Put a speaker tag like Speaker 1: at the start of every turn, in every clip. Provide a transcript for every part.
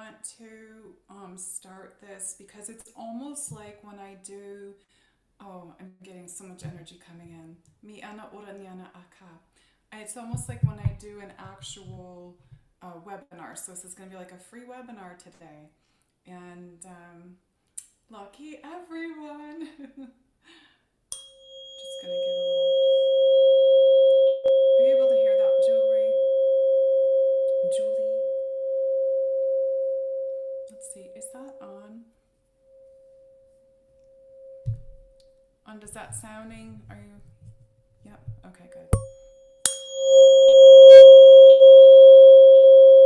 Speaker 1: want to start this because it's almost like when I do. Oh, I'm getting so much energy coming in. Mi ana ora ni ana aka. It's almost like when I do an actual webinar. So this is going to be like a free webinar today. And lucky everyone. Just going to give a little. Are you able to hear that, jewelry? Julie? Let's see. Is that on? Does that sounding? Are you? Yep. Okay, good.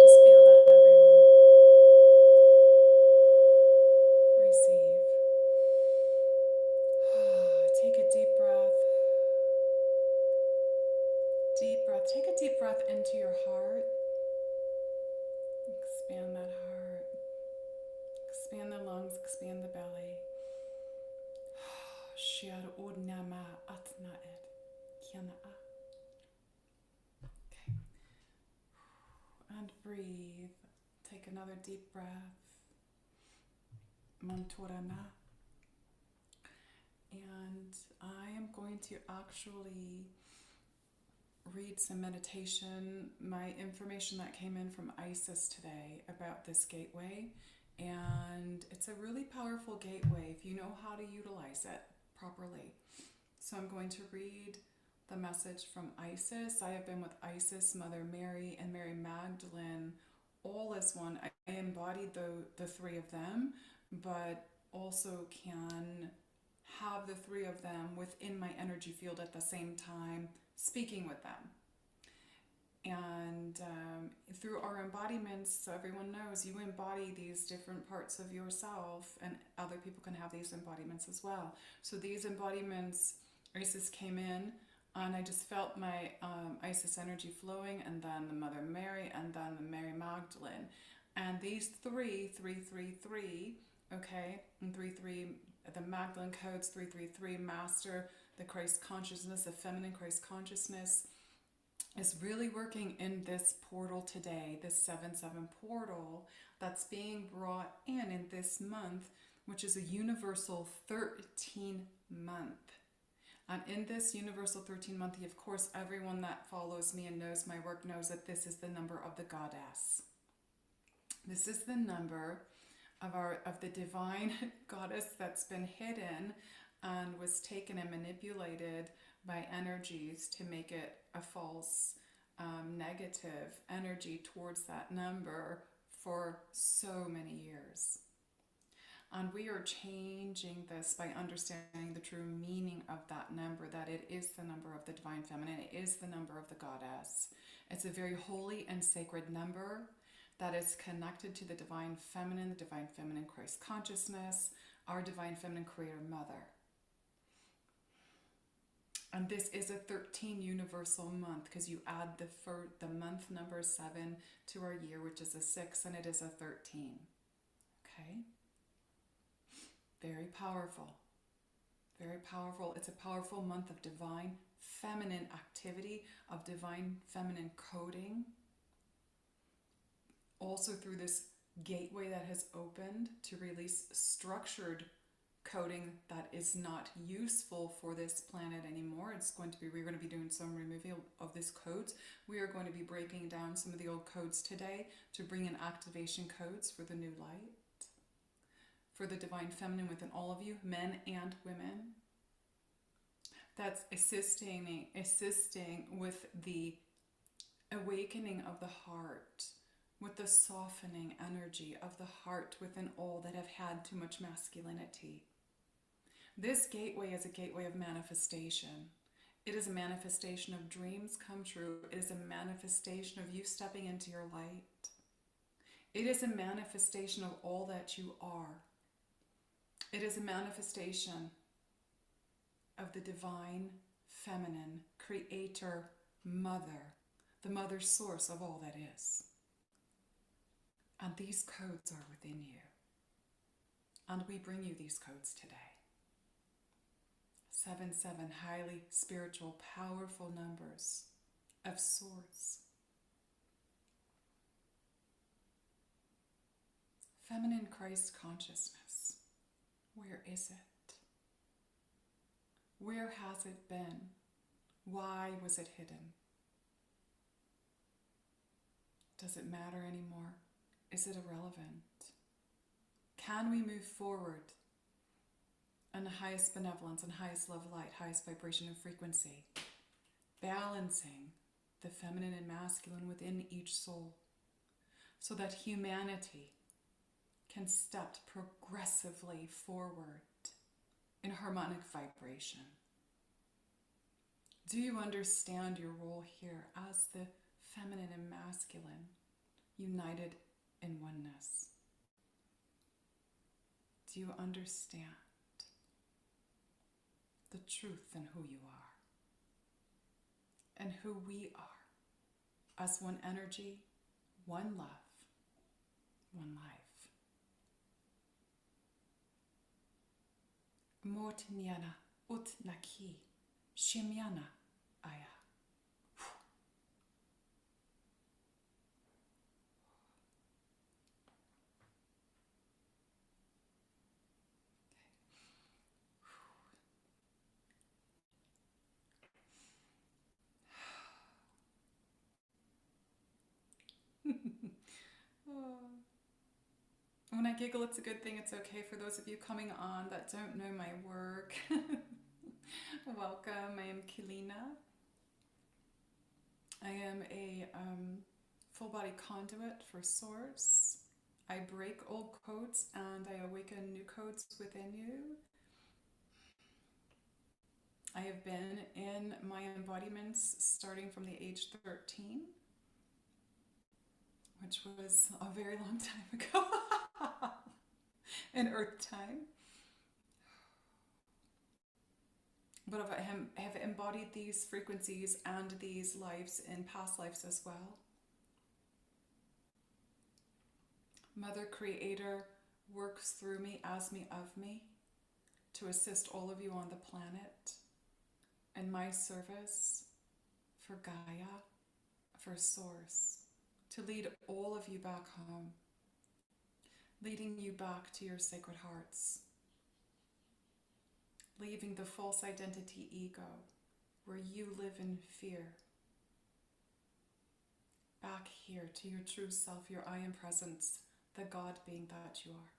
Speaker 1: Just feel that, everyone. Receive. Take a deep breath. Deep breath. Take a deep breath into your heart. Expand that heart. Expand the lungs. Expand the belly. Okay. And breathe. Take another deep breath. Mantorana. And I am going to actually read some meditation, my information that came in from Isis today about this gateway. And it's a really powerful gateway if you know how to utilize it properly. So I'm going to read the message from Isis. I have been with Isis, Mother Mary, and Mary Magdalene all as one. I embodied the three of them, but also can have the three of them within my energy field at the same time, speaking with them. And through our embodiments, so everyone knows, you embody these different parts of yourself, and other people can have these embodiments as well. So these embodiments, Isis came in, and I just felt my Isis energy flowing, and then the Mother Mary, and then the Mary Magdalene. And these three, okay, and 3, the Magdalene codes, 333, Master, the Christ consciousness, the feminine Christ consciousness, is really working in this portal today, this 7/7 portal that's being brought in this month, which is a universal 13 month. And in this universal 13 month, of course, everyone that follows me and knows my work knows that this is the number of the goddess. This is the number of the divine goddess that's been hidden and was taken and manipulated by energies to make it a false negative energy towards that number for so many years. And we are changing this by understanding the true meaning of that number, that it is the number of the divine feminine, it is the number of the goddess. It's a very holy and sacred number that is connected to the divine feminine Christ consciousness, our divine feminine creator mother. And this is a 13 universal month, because you add the month number 7 to our year, which is a 6, and it is a 13. Okay? Very powerful. Very powerful. It's a powerful month of divine feminine activity, of divine feminine coding. Also through this gateway that has opened to release structured coding that is not useful for this planet anymore. We're going to be doing some removal of these codes. We are going to be breaking down some of the old codes today to bring in activation codes for the new light, for the divine feminine within all of you, men and women. That's assisting with the awakening of the heart, with the softening energy of the heart within all that have had too much masculinity. This gateway is a gateway of manifestation. It is a manifestation of dreams come true. It is a manifestation of you stepping into your light. It is a manifestation of all that you are. It is a manifestation of the divine feminine creator mother, the mother source of all that is. And these codes are within you. And we bring you these codes today. 7/7, highly spiritual, powerful numbers of source. Feminine Christ consciousness, where is it? Where has it been? Why was it hidden? Does it matter anymore? Is it irrelevant? Can we move forward in the highest benevolence and highest love light, highest vibration and frequency, balancing the feminine and masculine within each soul so that humanity can step progressively forward in harmonic vibration? Do you understand your role here as the feminine and masculine united in oneness? Do you understand the truth in who you are and who we are as one energy, one love, one life? Motnyana utnaki shimyana aya. When I giggle, it's a good thing. It's okay. For those of you coming on that don't know my work, welcome. I am Keleena. I am a full body conduit for Source. I break old codes and I awaken new codes within you. I have been in my embodiments starting from the age 13, which was a very long time ago in Earth time. But I have embodied these frequencies and these lives in past lives as well. Mother Creator works through me, as me, of me, to assist all of you on the planet in my service for Gaia, for Source, to lead all of you back home, leading you back to your sacred hearts, leaving the false identity ego where you live in fear, back here to your true self, your I am presence, the God being that you are,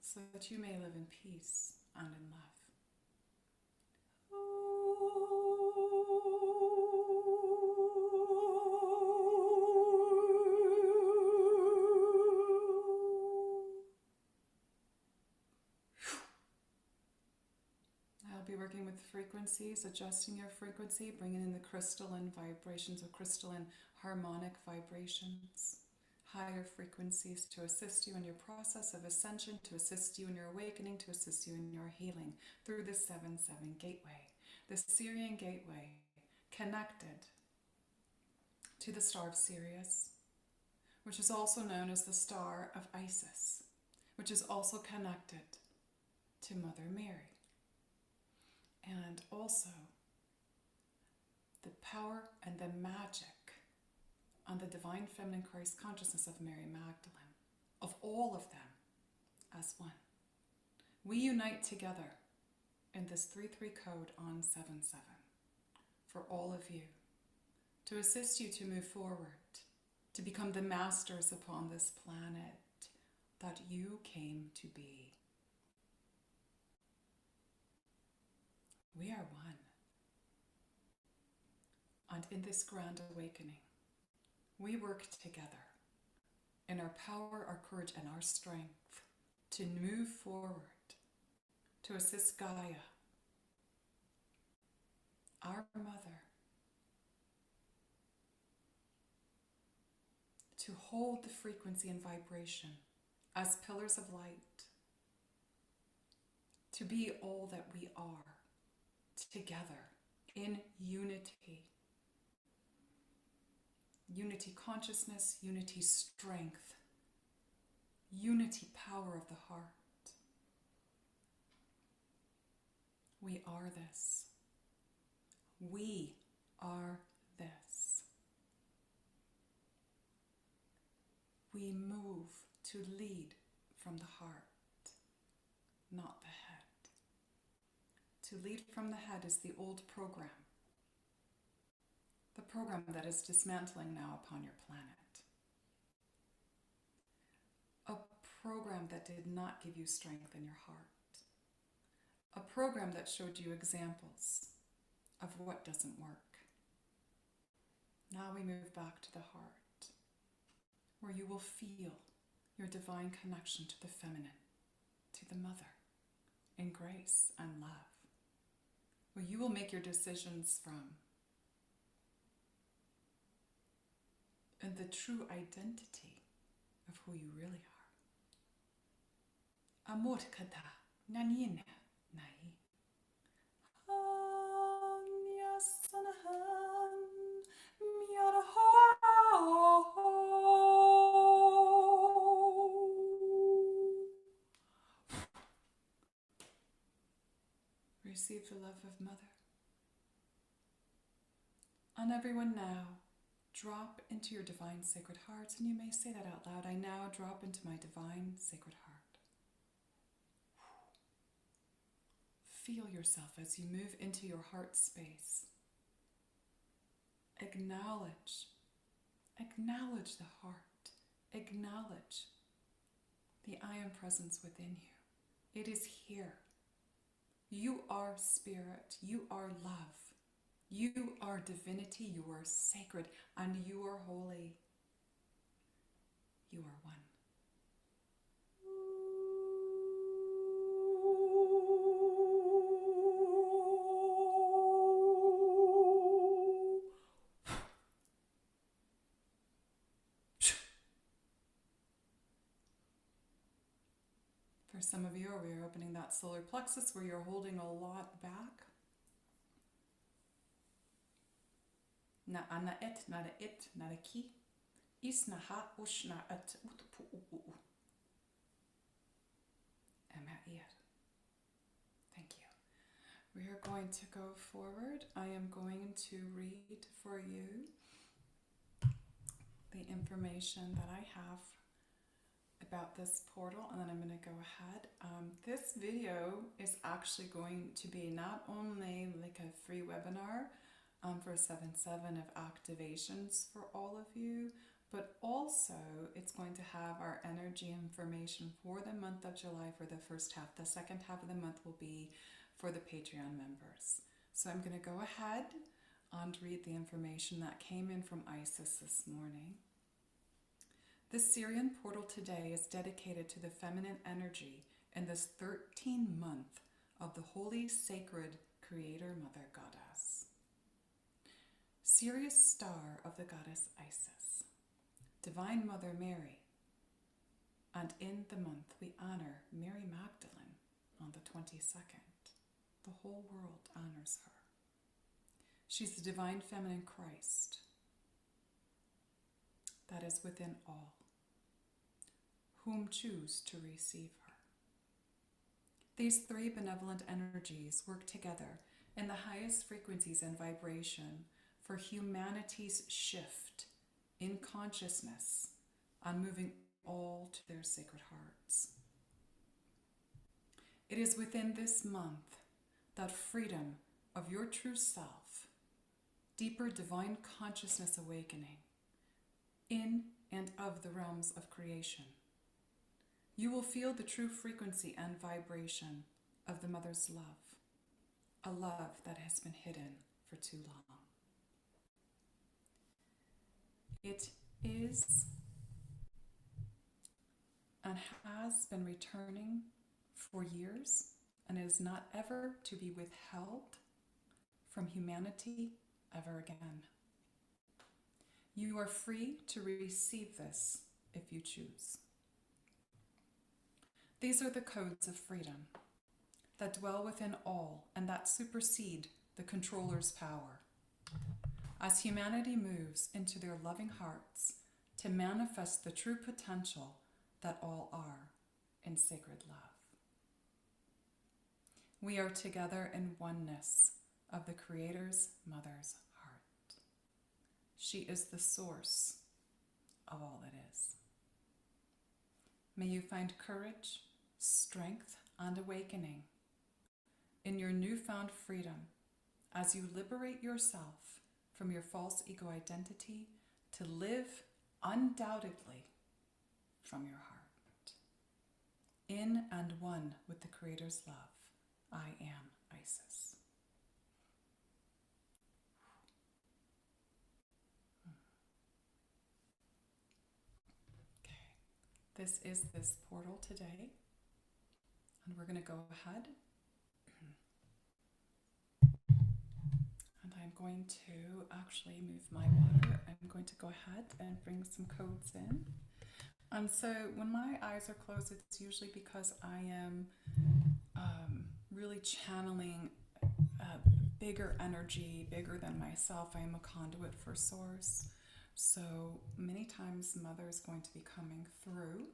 Speaker 1: so that you may live in peace and in love. I'll be working with frequencies, adjusting your frequency, bringing in the crystalline vibrations of crystalline harmonic vibrations, higher frequencies to assist you in your process of ascension, to assist you in your awakening, to assist you in your healing through the 7-7 gateway, the Sirian gateway, connected to the star of Sirius, which is also known as the star of Isis, which is also connected to Mother Mary. And also the power and the magic on the divine feminine Christ consciousness of Mary Magdalene, of all of them as one. We unite together in this 3-3 code on 7-7 for all of you, to assist you to move forward, to become the masters upon this planet that you came to be. We are one. And in this grand awakening, we work together in our power, our courage, and our strength to move forward, to assist Gaia, our mother, to hold the frequency and vibration as pillars of light, to be all that we are, together in unity. Unity consciousness, unity strength, unity power of the heart. We are this. We are this. we move to lead from the heart, not the head. To lead from the head is the old program. The program that is dismantling now upon your planet. A program that did not give you strength in your heart. A program that showed you examples of what doesn't work. Now we move back to the heart, where you will feel your divine connection to the feminine, to the mother, in grace and love, where you will make your decisions from and the true identity of who you really are. Amor kada nanina nai. Receive the love of Mother. And everyone now, drop into your divine sacred hearts, and you may say that out loud. I now drop into my divine sacred heart. Feel yourself as you move into your heart space. Acknowledge the heart. Acknowledge the I am presence within you. It is here. You are spirit. You are love. You are divinity. You are sacred. And you are holy. You are one. For some of you, we are opening that solar plexus where you're holding a lot back. Na ana et, na it, na ki. Is na ha, ush na at, utpu u. Thank you. We are going to go forward. I am going to read for you the information that I have about this portal, and then I'm going to go ahead. This video is actually going to be not only like a free webinar for 7/7 of activations for all of you, but also it's going to have our energy information for the month of July for the first half. The second half of the month will be for the Patreon members. So I'm going to go ahead and read the information that came in from Isis this morning. The Sirian portal today is dedicated to the feminine energy in this 13th month of the holy, sacred Creator Mother Goddess. Sirius star of the Goddess Isis, Divine Mother Mary, and in the month we honor Mary Magdalene on the 22nd. The whole world honors her. She's the Divine Feminine Christ that is within all, whom choose to receive her. These three benevolent energies work together in the highest frequencies and vibration for humanity's shift in consciousness on moving all to their sacred hearts. It is within this month that freedom of your true self, deeper divine consciousness awakening in and of the realms of creation. You will feel the true frequency and vibration of the Mother's love, a love that has been hidden for too long. It is and has been returning for years, and is not ever to be withheld from humanity ever again. You are free to receive this if you choose. These are the codes of freedom that dwell within all and that supersede the controller's power. As humanity moves into their loving hearts to manifest the true potential that all are in sacred love. We are together in oneness of the Creator's Mother's heart. She is the source of all that is. May you find courage, strength, and awakening in your newfound freedom as you liberate yourself from your false ego identity to live undoubtedly from your heart, in and one with the Creator's love. I am Isis. Okay, this is this portal today, and we're going to go ahead and I'm going to actually move my water. I'm going to go ahead and bring some codes in. And so when my eyes are closed, it's usually because I am really channeling bigger energy, bigger than myself. I am a conduit for source. So many times Mother is going to be coming through.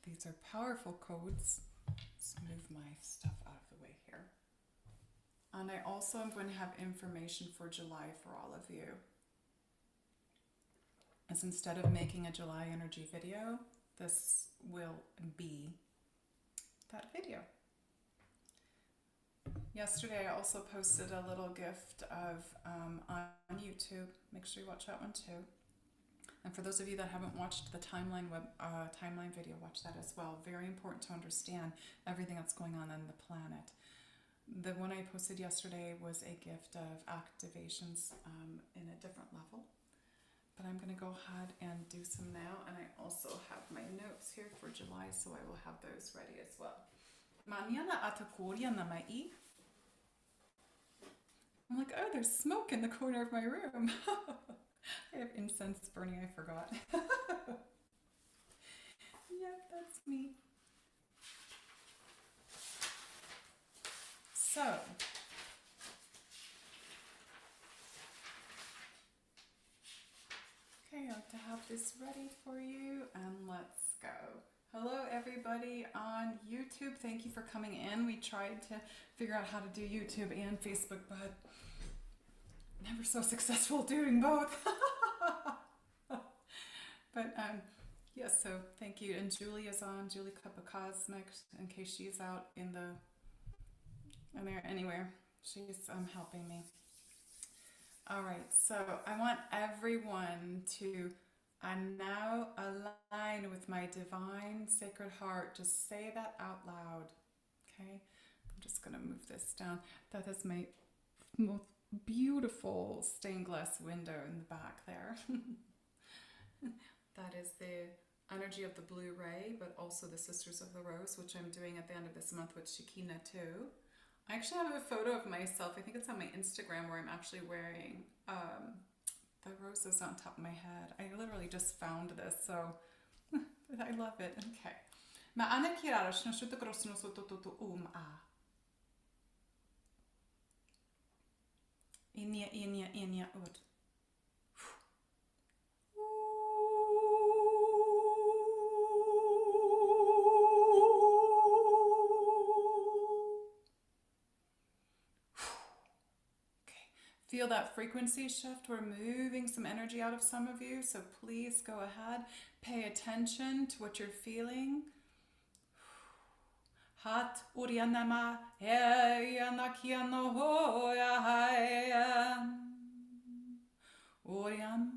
Speaker 1: These are powerful codes. Let's move my stuff out of the way here. And I also am going to have information for July for all of you. As instead of making a July energy video, this will be that video. Yesterday I also posted a little gift of on YouTube. Make sure you watch that one too. And for those of you that haven't watched the timeline video, watch that as well. Very important to understand everything that's going on the planet. The one I posted yesterday was a gift of activations in a different level. But I'm going to go ahead and do some now. And I also have my notes here for July, so I will have those ready as well. Mañana atakuria na mai. I'm like, oh, there's smoke in the corner of my room. I have incense burning, I forgot. Yep, that's me. So, okay, I have to have this ready for you, and let's go. Hello everybody on YouTube, thank you for coming in. We tried to figure out how to do YouTube and Facebook, but never so successful doing both. But yes, so thank you. And Julie is on, Julie Cup of Cosmics, in case she's out in there anywhere. She's helping me. All right, so I want everyone to now align with my divine sacred heart. Just say that out loud, okay? I'm just gonna move this down. That is my most beautiful stained glass window in the back there. That is the energy of the blue ray, but also the Sisters of the Rose, which I'm doing at the end of this month with Keleena too. I actually have a photo of myself, I think it's on my Instagram, where I'm actually wearing the roses on top of my head. I literally just found this, so I love it. Okay. Ma'ana kirara shno shuto krosno soto toto a. Inya ud. Feel that frequency shift. We're moving some energy out of some of you, so please go ahead. Pay attention to what you're feeling. Hat urianama anakiano hoya urian.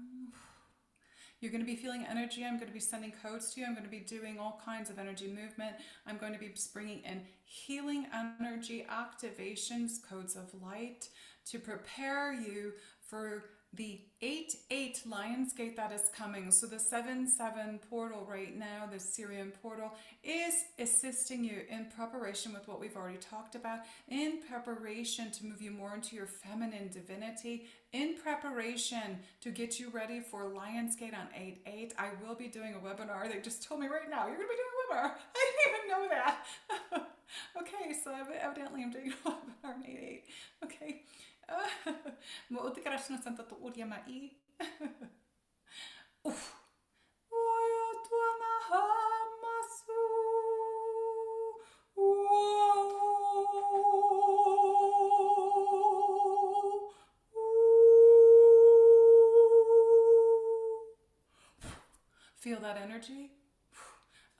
Speaker 1: You're going to be feeling energy. I'm going to be sending codes to you. I'm going to be doing all kinds of energy movement. I'm going to be bringing in healing energy activations, codes of light, to prepare you for the 8-8 Lionsgate that is coming. So the 7-7 portal right now, the Sirian portal, is assisting you in preparation with what we've already talked about, in preparation to move you more into your feminine divinity, in preparation to get you ready for Lionsgate on 8-8. I will be doing a webinar. They just told me right now, you're going to be doing a webinar. I didn't even know that. Okay, so evidently I'm doing a webinar on 8-8. Okay. Feel that energy?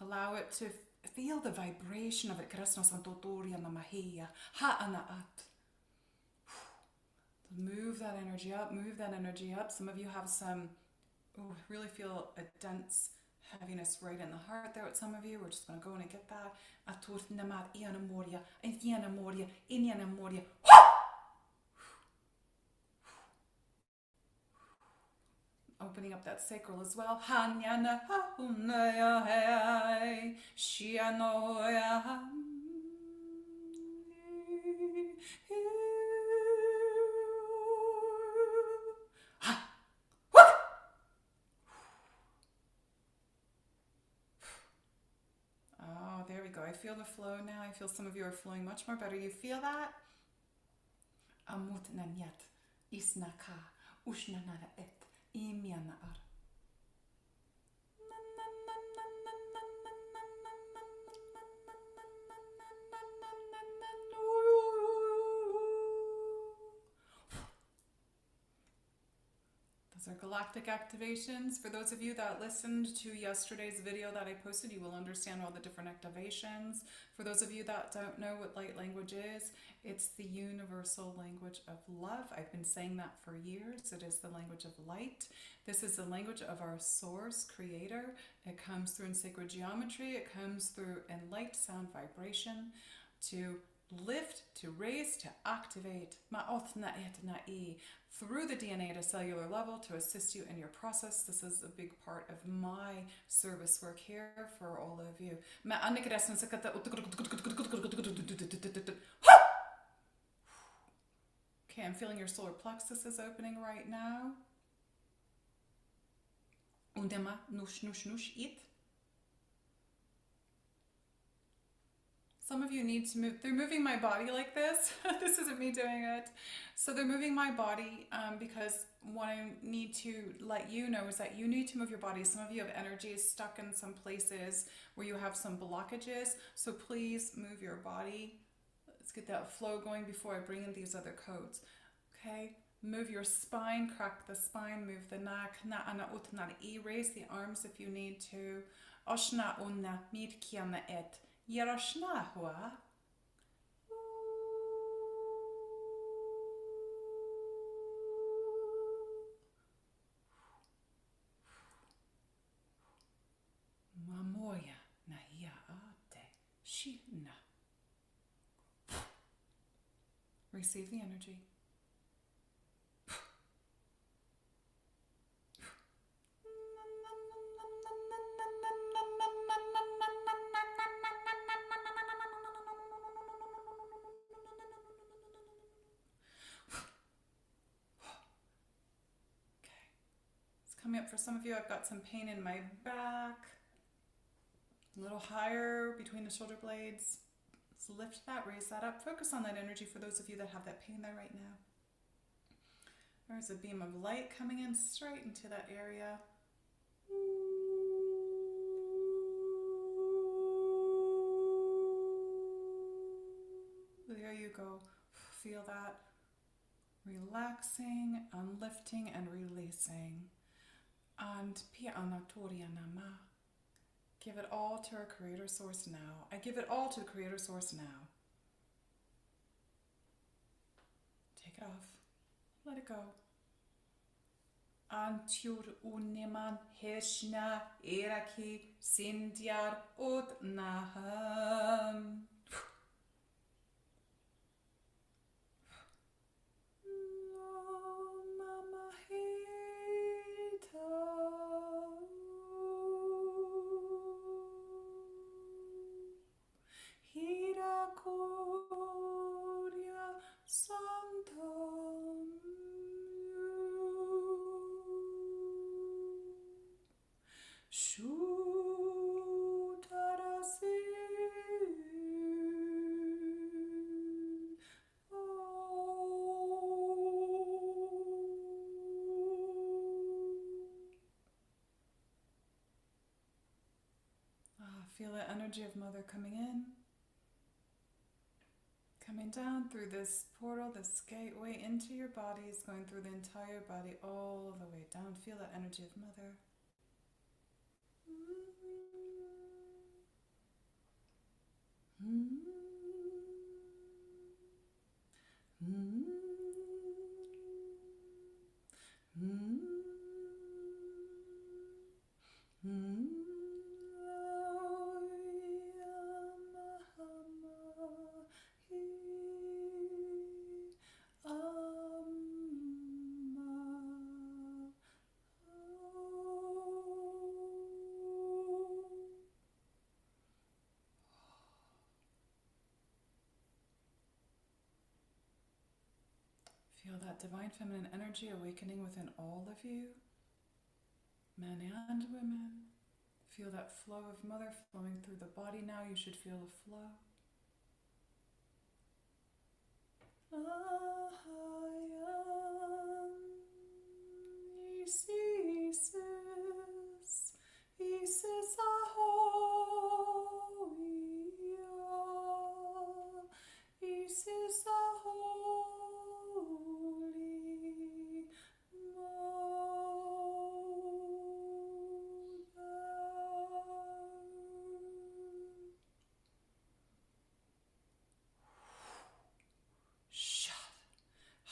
Speaker 1: Allow it to feel the vibration of it. Krasna santotoria namahia. Ha'anaat. Move that energy up, move that energy up. Some of you have some, really feel a dense heaviness right in the heart there with some of you. We're just going to go in and get that. Atur namat ianamoria, ianamoria, ianamoria. Opening up that sacral as well. Hanyana haunaya hai shianoya. Oh, there we go. I feel the flow now. I feel some of you are flowing much more better. You feel that? Amut nanyat isnaka ushnanara et. Imianaar. Those are galactic activations. For those of you that listened to yesterday's video that I posted, you will understand all the different activations. For those of you that don't know what light language is, it's the universal language of love. I've been saying that for years. It is the language of light. This is the language of our source creator. It comes through in sacred geometry. It comes through in light, sound, vibration to lift, to raise, to activate through the DNA at a cellular level to assist you in your process. This is a big part of my service work here for all of you. Okay, I'm feeling your solar plexus is opening right now. Undema nush nush nush it. Some of you need to move. They're moving my body like this. This isn't me doing it. So they're moving my body because what I need to let you know is that you need to move your body. Some of you have energies stuck in some places where you have some blockages. So please move your body. Let's get that flow going before I bring in these other codes. Okay? Move your spine, crack the spine, move the neck. Raise the arms if you need to. Oshna unna mirkiana et. Yarashnahua. Mamoya nahia ate shina. Receive the energy. Coming up for some of you, I've got some pain in my back, a little higher between the shoulder blades. Let's lift that, raise that up. Focus on that energy for those of you that have that pain there right now. There's a beam of light coming in straight into that area. There you go. Feel that. Relaxing, unlifting, and releasing. And Pia Anatoria Nama. Give it all to our Creator Source now. I give it all to the Creator Source now. Take it off. Let it go. Antur uniman heshna eraki sindyar utnaham. Feel the energy of Mother coming in, coming down through this portal, this gateway into your bodies, going through the entire body all the way down. Feel that energy of Mother. Feel that divine feminine energy awakening within all of you, men and women. Feel that flow of mother flowing through the body now. You should feel a flow. Isis, Isis ahoy, Isis aholy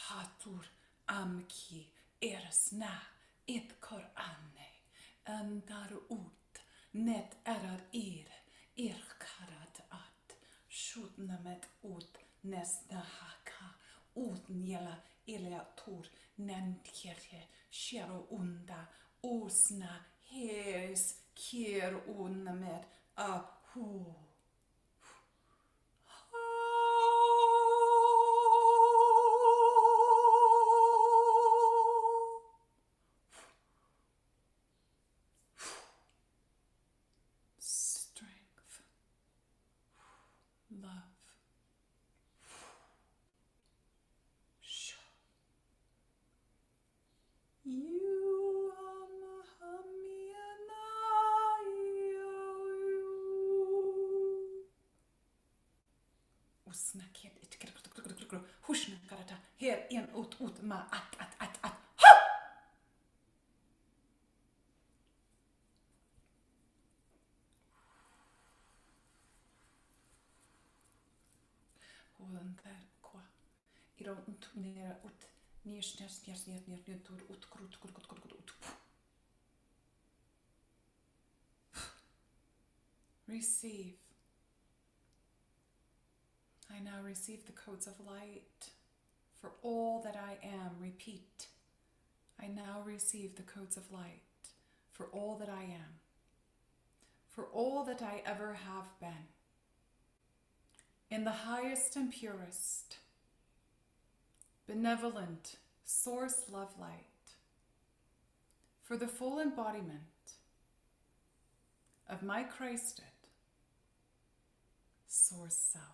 Speaker 1: Hatur amki ersna it korane andar ut net erar irkarat at shutnamet ut nesna haka ut njela iliatur nentjerje shero unda usna hes kier unnamet ahu. Strength, love. You Usnaket it hushna karata her en ut ma at. Holen där qua. Iro ut nera ut ner tur ut krut ut. Receive. I now receive the codes of light for all that I am. Repeat. I now receive the codes of light for all that I am, for all that I ever have been. In the highest and purest, benevolent source love light, for the full embodiment of my Christed source self.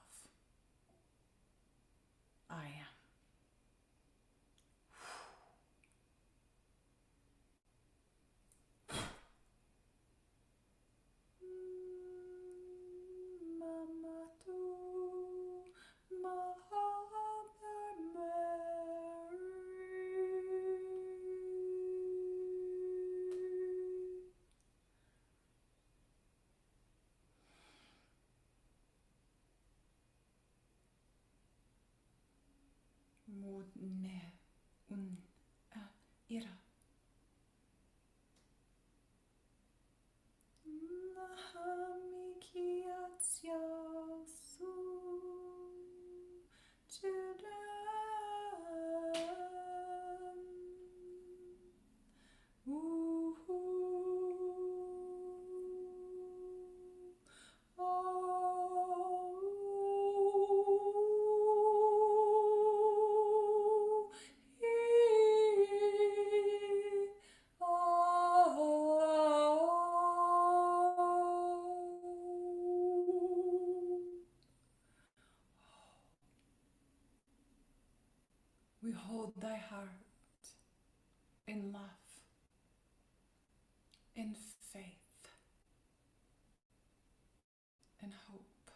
Speaker 1: I am. Ira. We hold thy heart in love, in faith, in hope,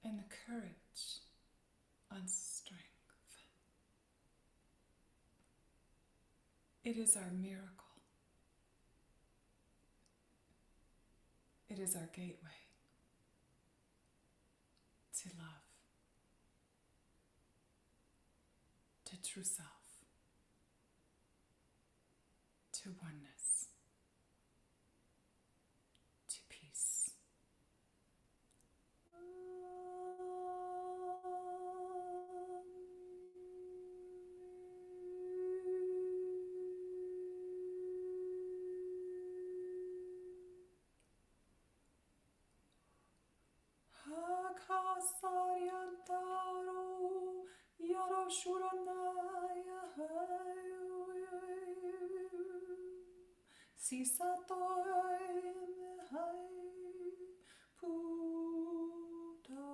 Speaker 1: in courage, and strength. It is our miracle. It is our gateway to love, to true self, to oneness. Sisatoy hai puta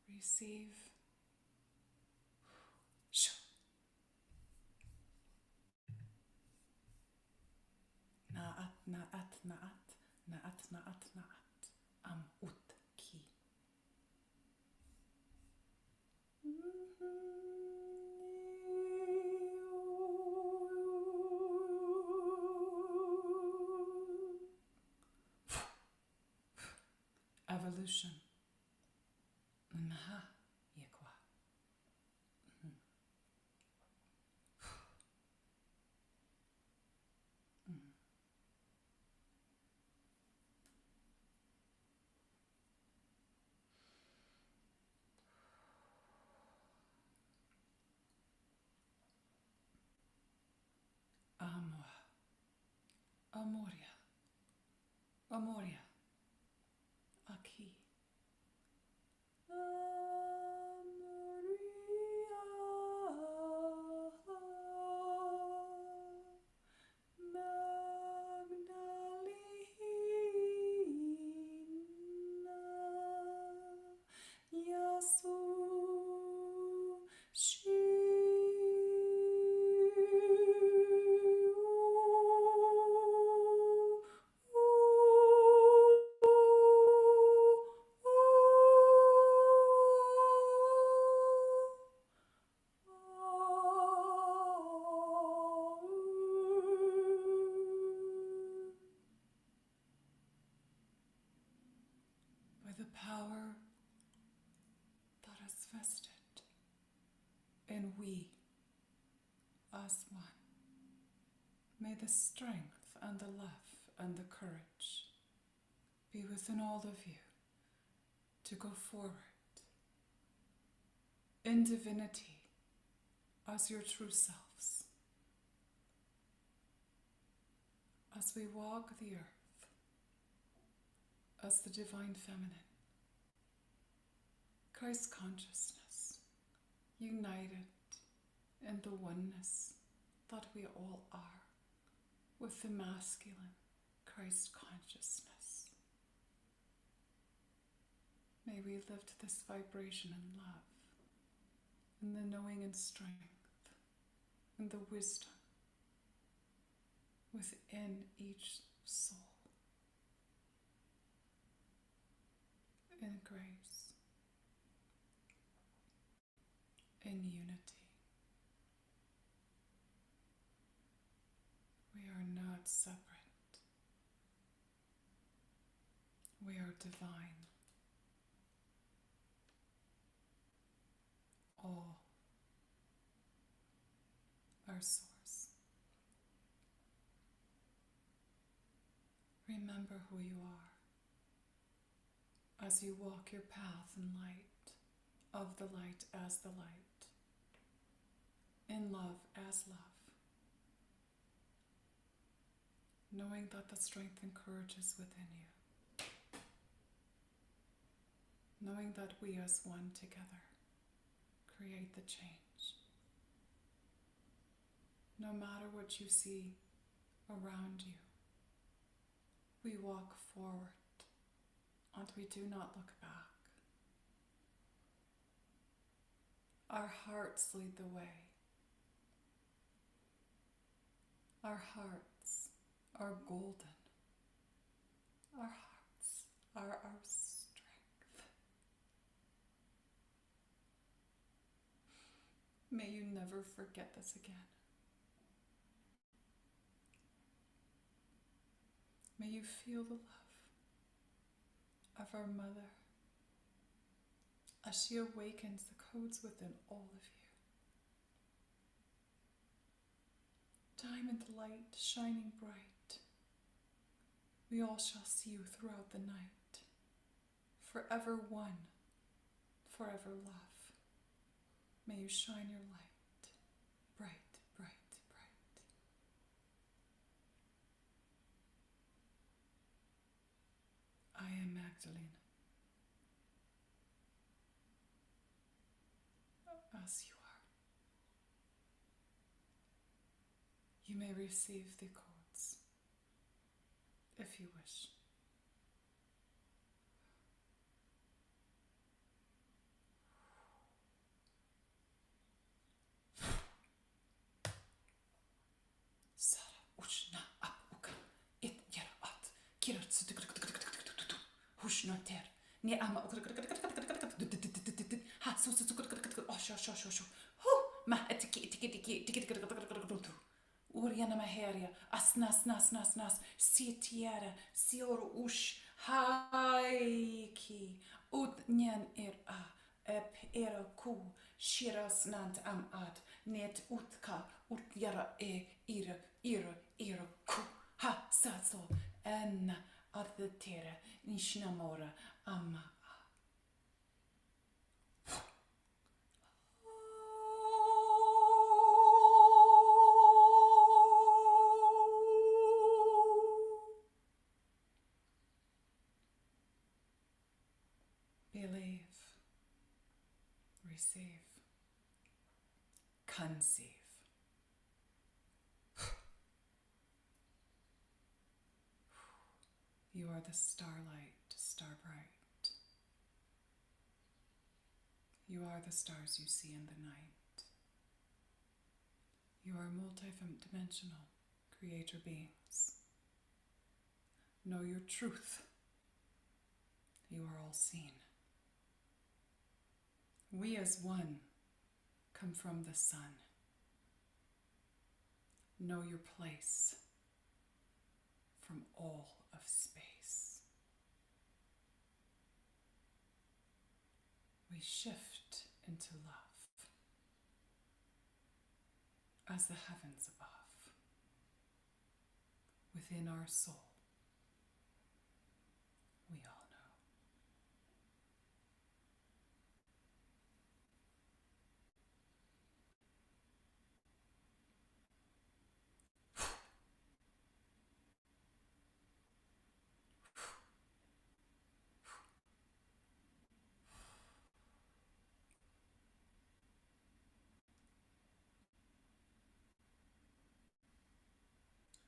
Speaker 1: receive. Naat, naat, naat, naat, naat, naat. Am ut ki. Evolution. Nha yekwa. Amor. Amoria. Amoria. Aqui. By the power that is vested in we as one, may the strength and the love and the courage be within all of you to go forward in divinity as your true selves, as we walk the earth as the divine feminine, Christ consciousness, united in the oneness that we all are with the masculine Christ consciousness. May we lift this vibration in love, in the knowing and strength, in the wisdom within each soul, in grace, in unity. We are not separate. We are divine. All our source. Remember who you are as you walk your path in light, of the light as the light, in love as love, knowing that the strength and courage is within you, knowing that we as one together create the change. No matter what you see around you, we walk forward and we do not look back. Our hearts lead the way. Our hearts are golden. Our hearts are our strength. May you never forget this again. May you feel the love of our Mother as she awakens the codes within all of you. Diamond light shining bright, we all shall see you throughout the night. Forever one, forever love. May you shine your light, bright, bright, bright. I am Magdalene, as you are. You may receive the codes if you wish. Sara ushna apuka it yarat kirat hushna ter ni ama ha so sho hu ma etiki Uriana maheria asnas sitiera sior ush haiki utnyan a ep era ku shiras nant ad net utka utjara ira ku ha saso en adetera nishnamora amma. Believe, receive, conceive. You are the starlight, star bright. You are the stars you see in the night. You are multidimensional creator beings. Know your truth. You are all seen. We as one come from the sun. Know your place from all of space. We shift into love as the heavens above. Within our soul, we all know.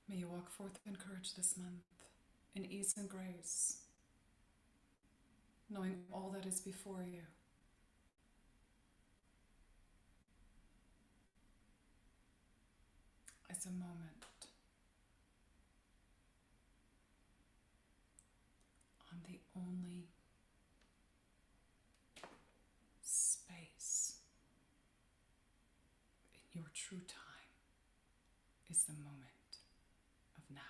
Speaker 1: May you walk forth in courage this month, in ease and grace, knowing all that is before you. It's a moment on the only space in your true time is the moment of now.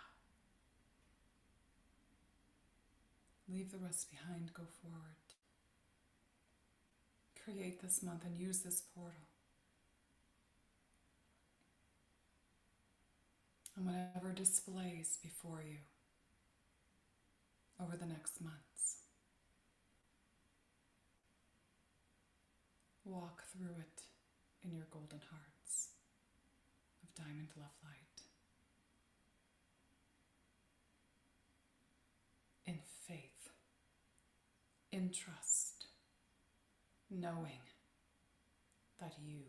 Speaker 1: Leave the rest behind, go forward. Create this month and use this portal. And whatever displays before you over the next months, walk through it in your golden hearts of diamond love light. In faith, in trust, knowing that you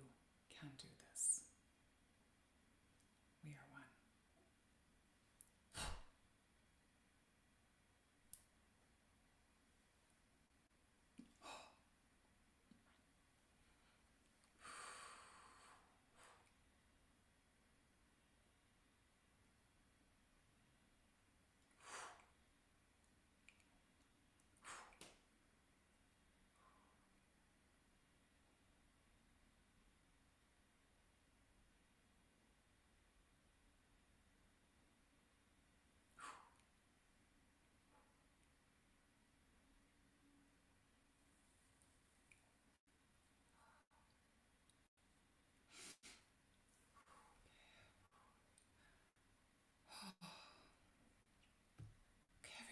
Speaker 1: can do this. We are one.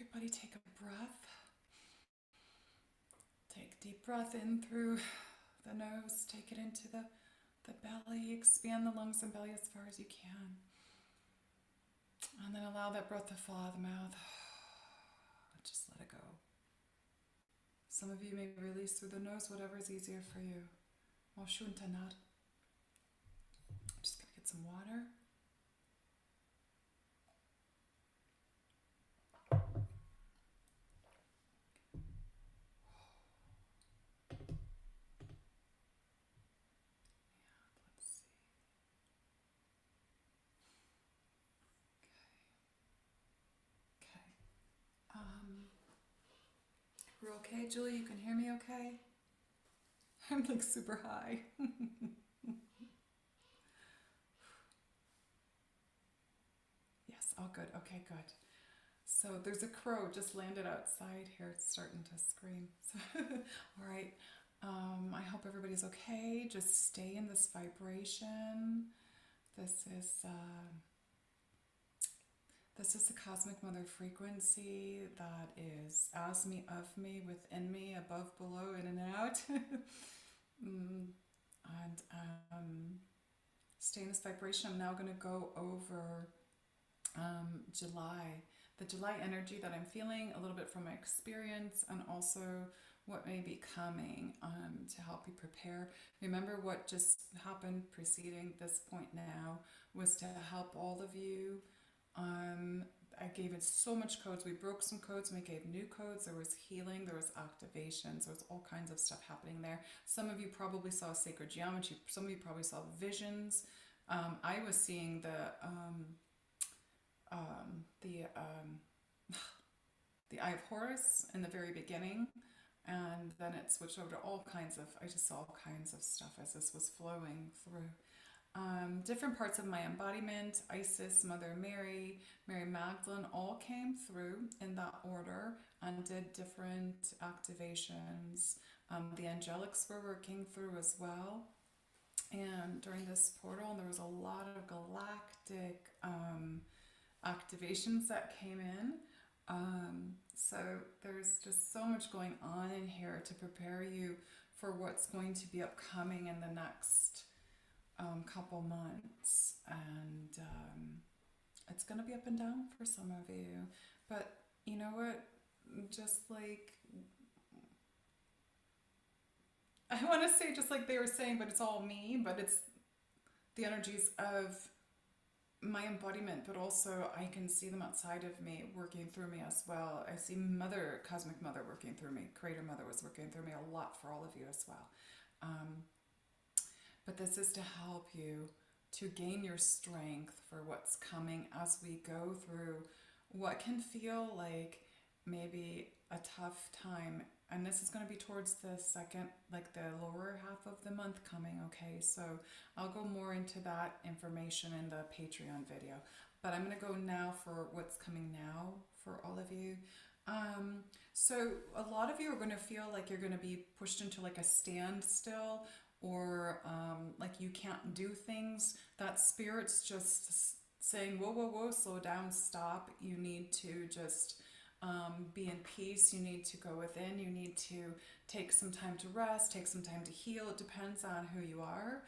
Speaker 1: Everybody take a breath. Take a deep breath in through the nose. Take it into the belly. Expand the lungs and belly as far as you can. And then allow that breath to fall out of the mouth. Just let it go. Some of you may release through the nose, whatever is easier for you. Oh, schön tanat. I'm just gonna get some water. Let's see. Okay. We're okay, Julie? You can hear me okay? I'm like super high. Yes, all good. Okay, good. So there's a crow just landed outside here. It's starting to scream. So, all right. I hope everybody's okay. Just stay in this vibration. This is the cosmic mother frequency that is as me, of me, within me, above, below, in and out. And stay in this vibration. I'm now going to go over July. The July energy that I'm feeling, a little bit from my experience, and also what may be coming to help you prepare. Remember what just happened preceding this point now was to help all of you. I gave it so much codes. We broke some codes and we gave new codes. There was healing, there was activations, there was all kinds of stuff happening there. Some of you probably saw sacred geometry. Some of you probably saw visions. I was seeing the Eye of Horus in the very beginning, and then it switched over to all kinds of, I just saw all kinds of stuff as this was flowing through. Different parts of my embodiment, Isis, Mother Mary, Mary Magdalene, all came through in that order and did different activations. The angelics were working through as well. And during this portal, there was a lot of galactic activations that came in. So there's just so much going on in here to prepare you for what's going to be upcoming in the next couple months, and it's going to be up and down for some of you, but you know what, just like I want to say, just like they were saying, but it's all me, but it's the energies of my embodiment, but also I can see them outside of me working through me as well. I see Mother, Cosmic Mother working through me. Creator Mother was working through me a lot for all of you as well. But this is to help you to gain your strength for what's coming as we go through what can feel like maybe a tough time. And this is going to be towards the second, like the lower half of the month coming, okay? So I'll go more into that information in the Patreon video. But I'm going to go now for what's coming now for all of you. So a lot of you are going to feel like you're going to be pushed into like a standstill, or like you can't do things. That spirit's just saying, whoa, whoa, whoa, slow down, stop. You need to just be in peace. You need to go within. You need to take some time to rest, take some time to heal. It depends on who you are.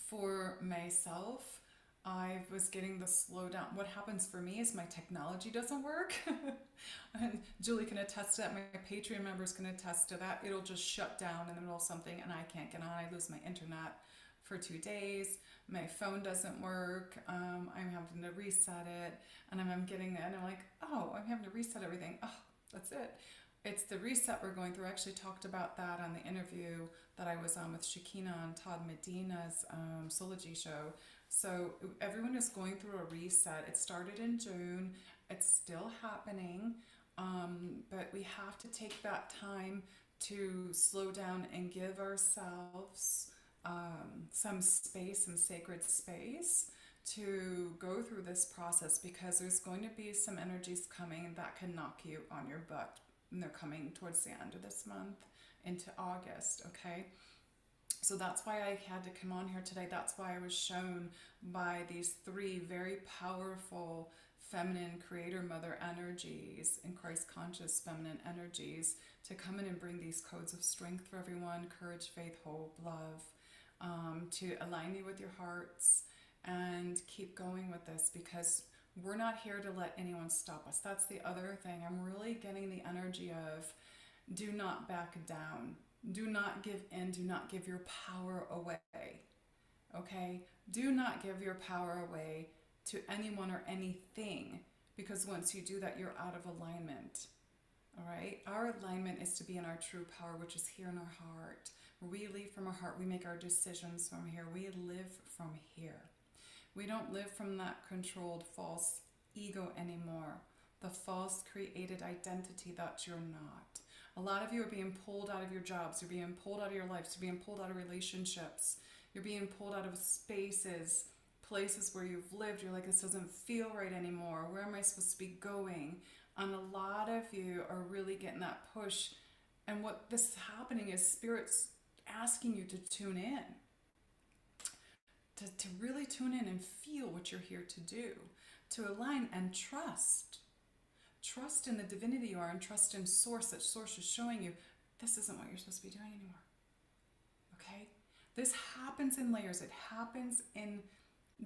Speaker 1: For myself, I was getting the slowdown. What happens for me is my technology doesn't work. And Julie can attest to that. My Patreon members can attest to that. It'll just shut down in the middle of something and I can't get on. I lose my internet for 2 days. My phone doesn't work. I'm having to reset it. And I'm getting it and I'm like, oh, I'm having to reset everything. Oh, that's it. It's the reset we're going through. I actually talked about that on the interview that I was on with Shakina on Todd Medina's Sology show. So everyone is going through a reset. It started in June. It's still happening. But we have to take that time to slow down and give ourselves some space, some sacred space to go through this process, because there's going to be some energies coming that can knock you on your butt. And they're coming towards the end of this month into August, okay? So that's why I had to come on here today. That's why I was shown by these 3 very powerful feminine creator mother energies and Christ conscious feminine energies to come in and bring these codes of strength for everyone: courage, faith, hope, love, to align you with your hearts and keep going with this, because we're not here to let anyone stop us. That's the other thing. I'm really getting the energy of do not back down. Do not give in. Do not give your power away. Okay? Do not give your power away to anyone or anything, because once you do that, you're out of alignment. All right? Our alignment is to be in our true power, which is here in our heart. We lead from our heart. We make our decisions from here. We live from here. We don't live from that controlled false ego anymore. The false created identity that you're not. A lot of you are being pulled out of your jobs. You're being pulled out of your lives. You're being pulled out of relationships. You're being pulled out of spaces, places where you've lived. You're like, this doesn't feel right anymore. Where am I supposed to be going? And a lot of you are really getting that push. And what this is happening is Spirit's asking you to tune in. To really tune in and feel what you're here to do. To align and trust. Trust in the divinity you are, and trust in Source. That Source is showing you this isn't what you're supposed to be doing anymore. Okay? This happens in layers. It happens in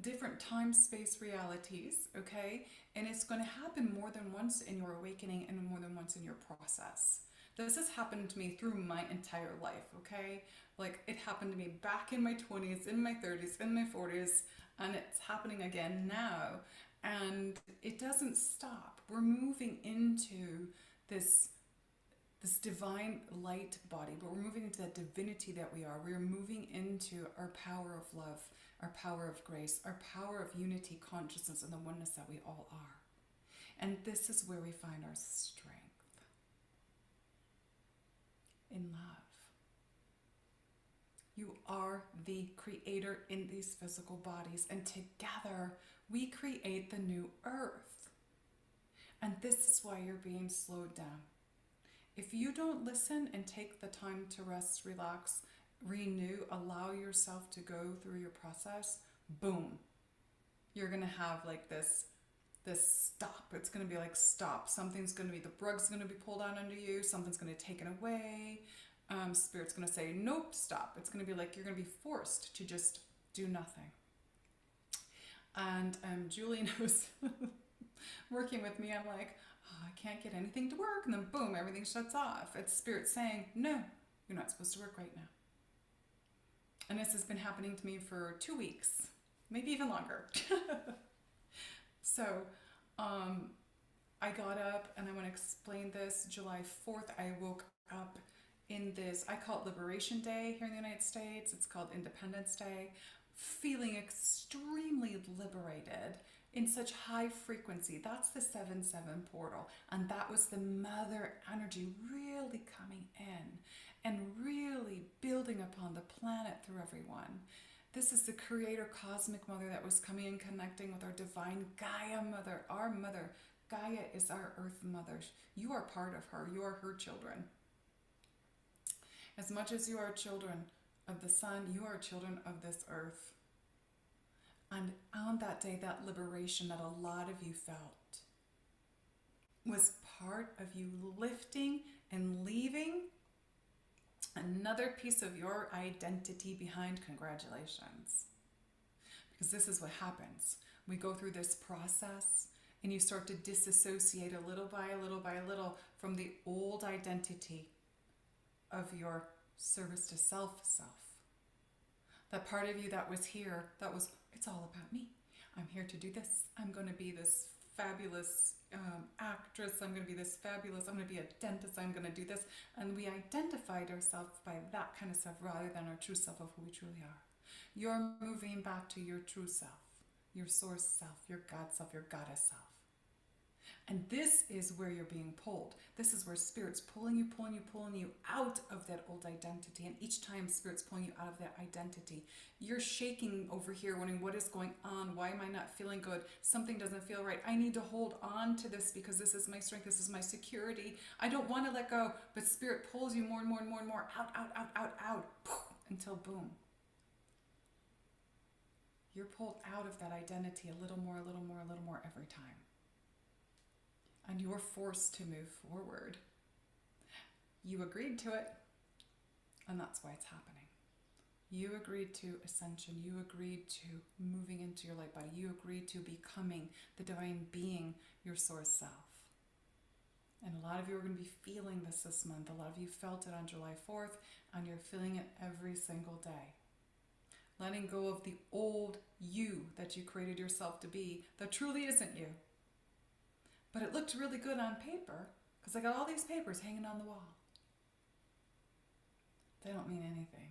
Speaker 1: different time space realities, okay? And it's going to happen more than once in your awakening and more than once in your process. This has happened to me through my entire life, okay? Like, it happened to me back in my 20s, in my 30s, in my 40s, and it's happening again now. And it doesn't stop. We're moving into this divine light body, but we're moving into that divinity that we are. We're moving into our power of love, our power of grace, our power of unity, consciousness, and the oneness that we all are. And this is where we find our strength. In love. You are the creator in these physical bodies, and together we create the new earth. And this is why you're being slowed down. If you don't listen and take the time to rest, relax, renew, allow yourself to go through your process, boom, you're going to have like this stop. It's going to be like stop. Something's going to be, the rug's going to be pulled out under you. Something's going to be taken away. Spirit's going to say, nope, stop. It's going to be like you're going to be forced to just do nothing. And Julie knows, working with me, I'm like, oh, I can't get anything to work. And then boom, everything shuts off. It's Spirit saying, no, you're not supposed to work right now. And this has been happening to me for 2 weeks, maybe even longer. So I got up, and I want to explain this. July 4th, I woke up in this, I call it Liberation Day here in the United States. It's called Independence Day. Feeling extremely liberated in such high frequency. That's the 7-7 portal. And that was the mother energy really coming in and really building upon the planet through everyone. This is the creator cosmic mother that was coming and connecting with our divine Gaia mother, our mother. Gaia is our earth mother. You are part of her. You are her children. As much as you are children of the sun, you are children of this earth. And on that day, that liberation that a lot of you felt was part of you lifting and leaving another piece of your identity behind. Congratulations. Because this is what happens. We go through this process and you start to disassociate a little by little from the old identity of your service to self. That part of you that was here, that was, it's all about me. I'm here to do this. I'm going to be this fabulous actress. I'm going to be this fabulous, I'm going to be a dentist. I'm going to do this. And we identified ourselves by that kind of stuff rather than our true self of who we truly are. You're moving back to your true self, your source self, your God self, your goddess self. And this is where you're being pulled. This is where Spirit's pulling you out of that old identity. And each time Spirit's pulling you out of that identity, you're shaking over here, wondering what is going on? Why am I not feeling good? Something doesn't feel right. I need to hold on to this because this is my strength. This is my security. I don't want to let go. But Spirit pulls you more and more and more and more out, until boom. You're pulled out of that identity a little more every time. And you're forced to move forward. You agreed to it, and that's why it's happening. You agreed to Ascension. You agreed to moving into your light body. You agreed to becoming the divine being, your source self. And a lot of you are going to be feeling this month. A lot of you felt it on July 4th, and you're feeling it every single day. Letting go of the old you that you created yourself to be that truly isn't you. But it looked really good on paper because I got all these papers hanging on the wall. They don't mean anything.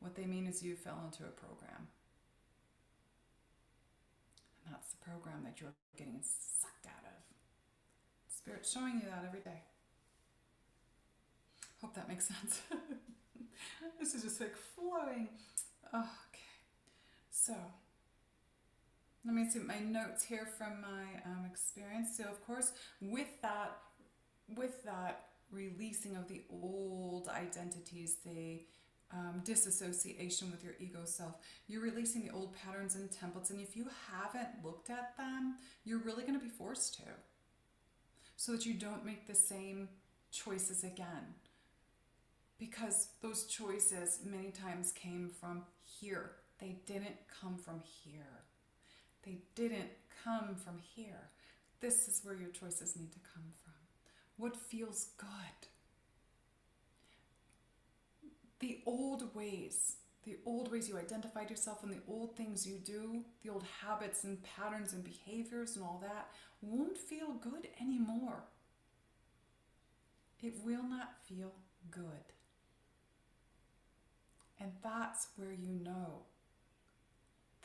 Speaker 1: What they mean is you fell into a program. And that's the program that you're getting sucked out of. Spirit's showing you that every day. Hope that makes sense. This is just like flowing. Oh, okay. So, let me see my notes here from my experience. So, of course, with that releasing of the old identities, the disassociation with your ego self, you're releasing the old patterns and templates. And if you haven't looked at them, you're really going to be forced to, so that you don't make the same choices again. Because those choices many times came from here. They didn't come from here. They didn't come from here. This is where your choices need to come from. What feels good? The old ways you identified yourself, and the old things you do, the old habits and patterns and behaviors and all that, won't feel good anymore. It will not feel good. And that's where you know,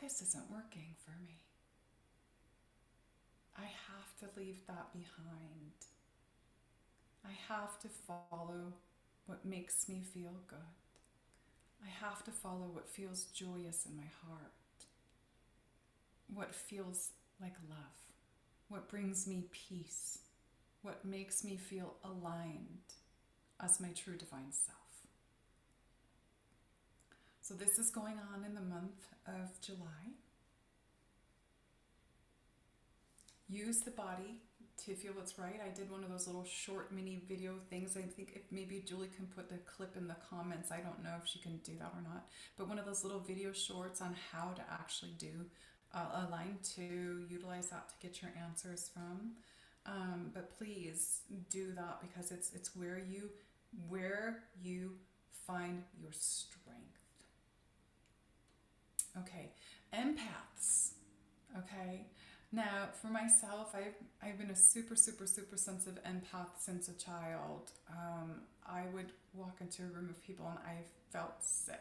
Speaker 1: this isn't working for me. I have to leave that behind. I have to follow what makes me feel good. I have to follow what feels joyous in my heart. What feels like love. What brings me peace. What makes me feel aligned as my true divine self. So this is going on in the month of July. Use the body to feel what's right. I did one of those little short mini video things. I think if maybe Julie can put the clip in the comments. I don't know if she can do that or not. But one of those little video shorts on how to actually do a line to utilize that to get your answers from. But please do that, because it's where you find your strength. Okay, empaths. Okay, now for myself, I've been a super sensitive empath since a child. I would walk into a room of people and I felt sick.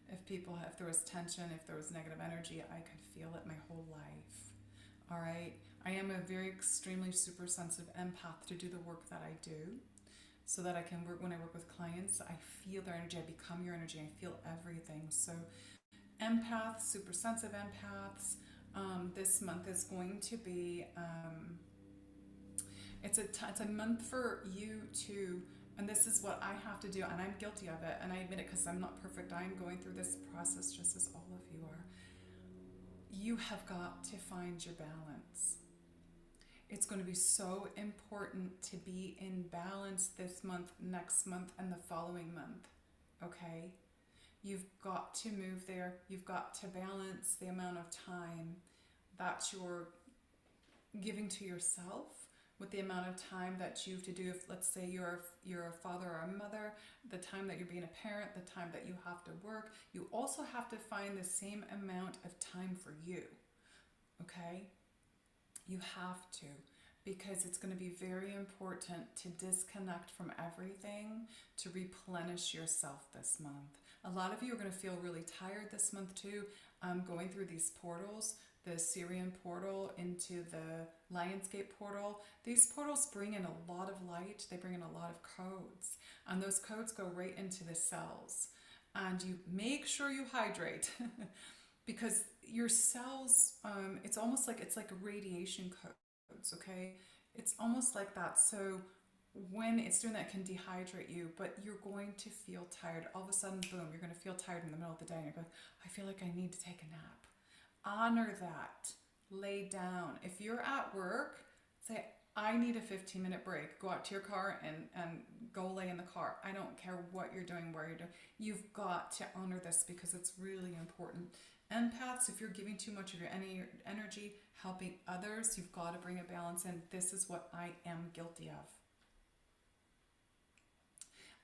Speaker 1: If there was tension, if there was negative energy, I could feel it my whole life. All right, I am a very extremely super sensitive empath to do the work that I do, so that I can work, when I work with clients, I feel their energy, I become your energy, I feel everything. So empaths, super sensitive empaths, this month is going to be, it's a month for you to, and this is what I have to do, and I'm guilty of it, and I admit it because I'm not perfect. I'm going through this process just as all of you are. You have got to find your balance. It's going to be so important to be in balance this month, next month, and the following month, okay? You've got to move there. You've got to balance the amount of time that you're giving to yourself with the amount of time that you have to do. If, let's say, you're a father or a mother, the time that you're being a parent, the time that you have to work, you also have to find the same amount of time for you, okay? You have to, because it's going to be very important to disconnect from everything to replenish yourself this month. A lot of you are going to feel really tired this month too, going through these portals, the Sirian portal into the Lionsgate portal. These portals bring in a lot of light, they bring in a lot of codes, and those codes go right into the cells. And you make sure you hydrate because your cells, it's almost like, it's like radiation codes, okay? It's almost like that. So when it's doing that, it can dehydrate you, but you're going to feel tired. All of a sudden, boom, you're going to feel tired in the middle of the day, and you're going, I feel like I need to take a nap. Honor that. Lay down. If you're at work, say, I need a 15-minute break. Go out to your car and go lay in the car. I don't care what you're doing, where you're doing. You've got to honor this because it's really important. Empaths, if you're giving too much of your energy, Helping others, you've got to bring a balance in. This is what I am guilty of.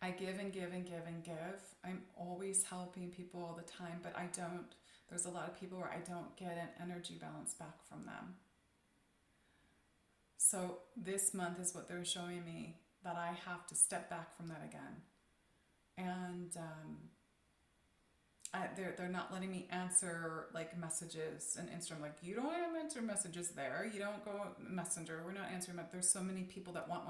Speaker 1: I give and give and give and give. I'm always helping people all the time, but I don't. There's a lot of people where I don't get an energy balance back from them. So this month is what they're showing me, that I have to step back from that again. And they're not letting me answer like messages and Instagram. Like, you don't answer messages there. You don't go Messenger. We're not answering. There's so many people that want.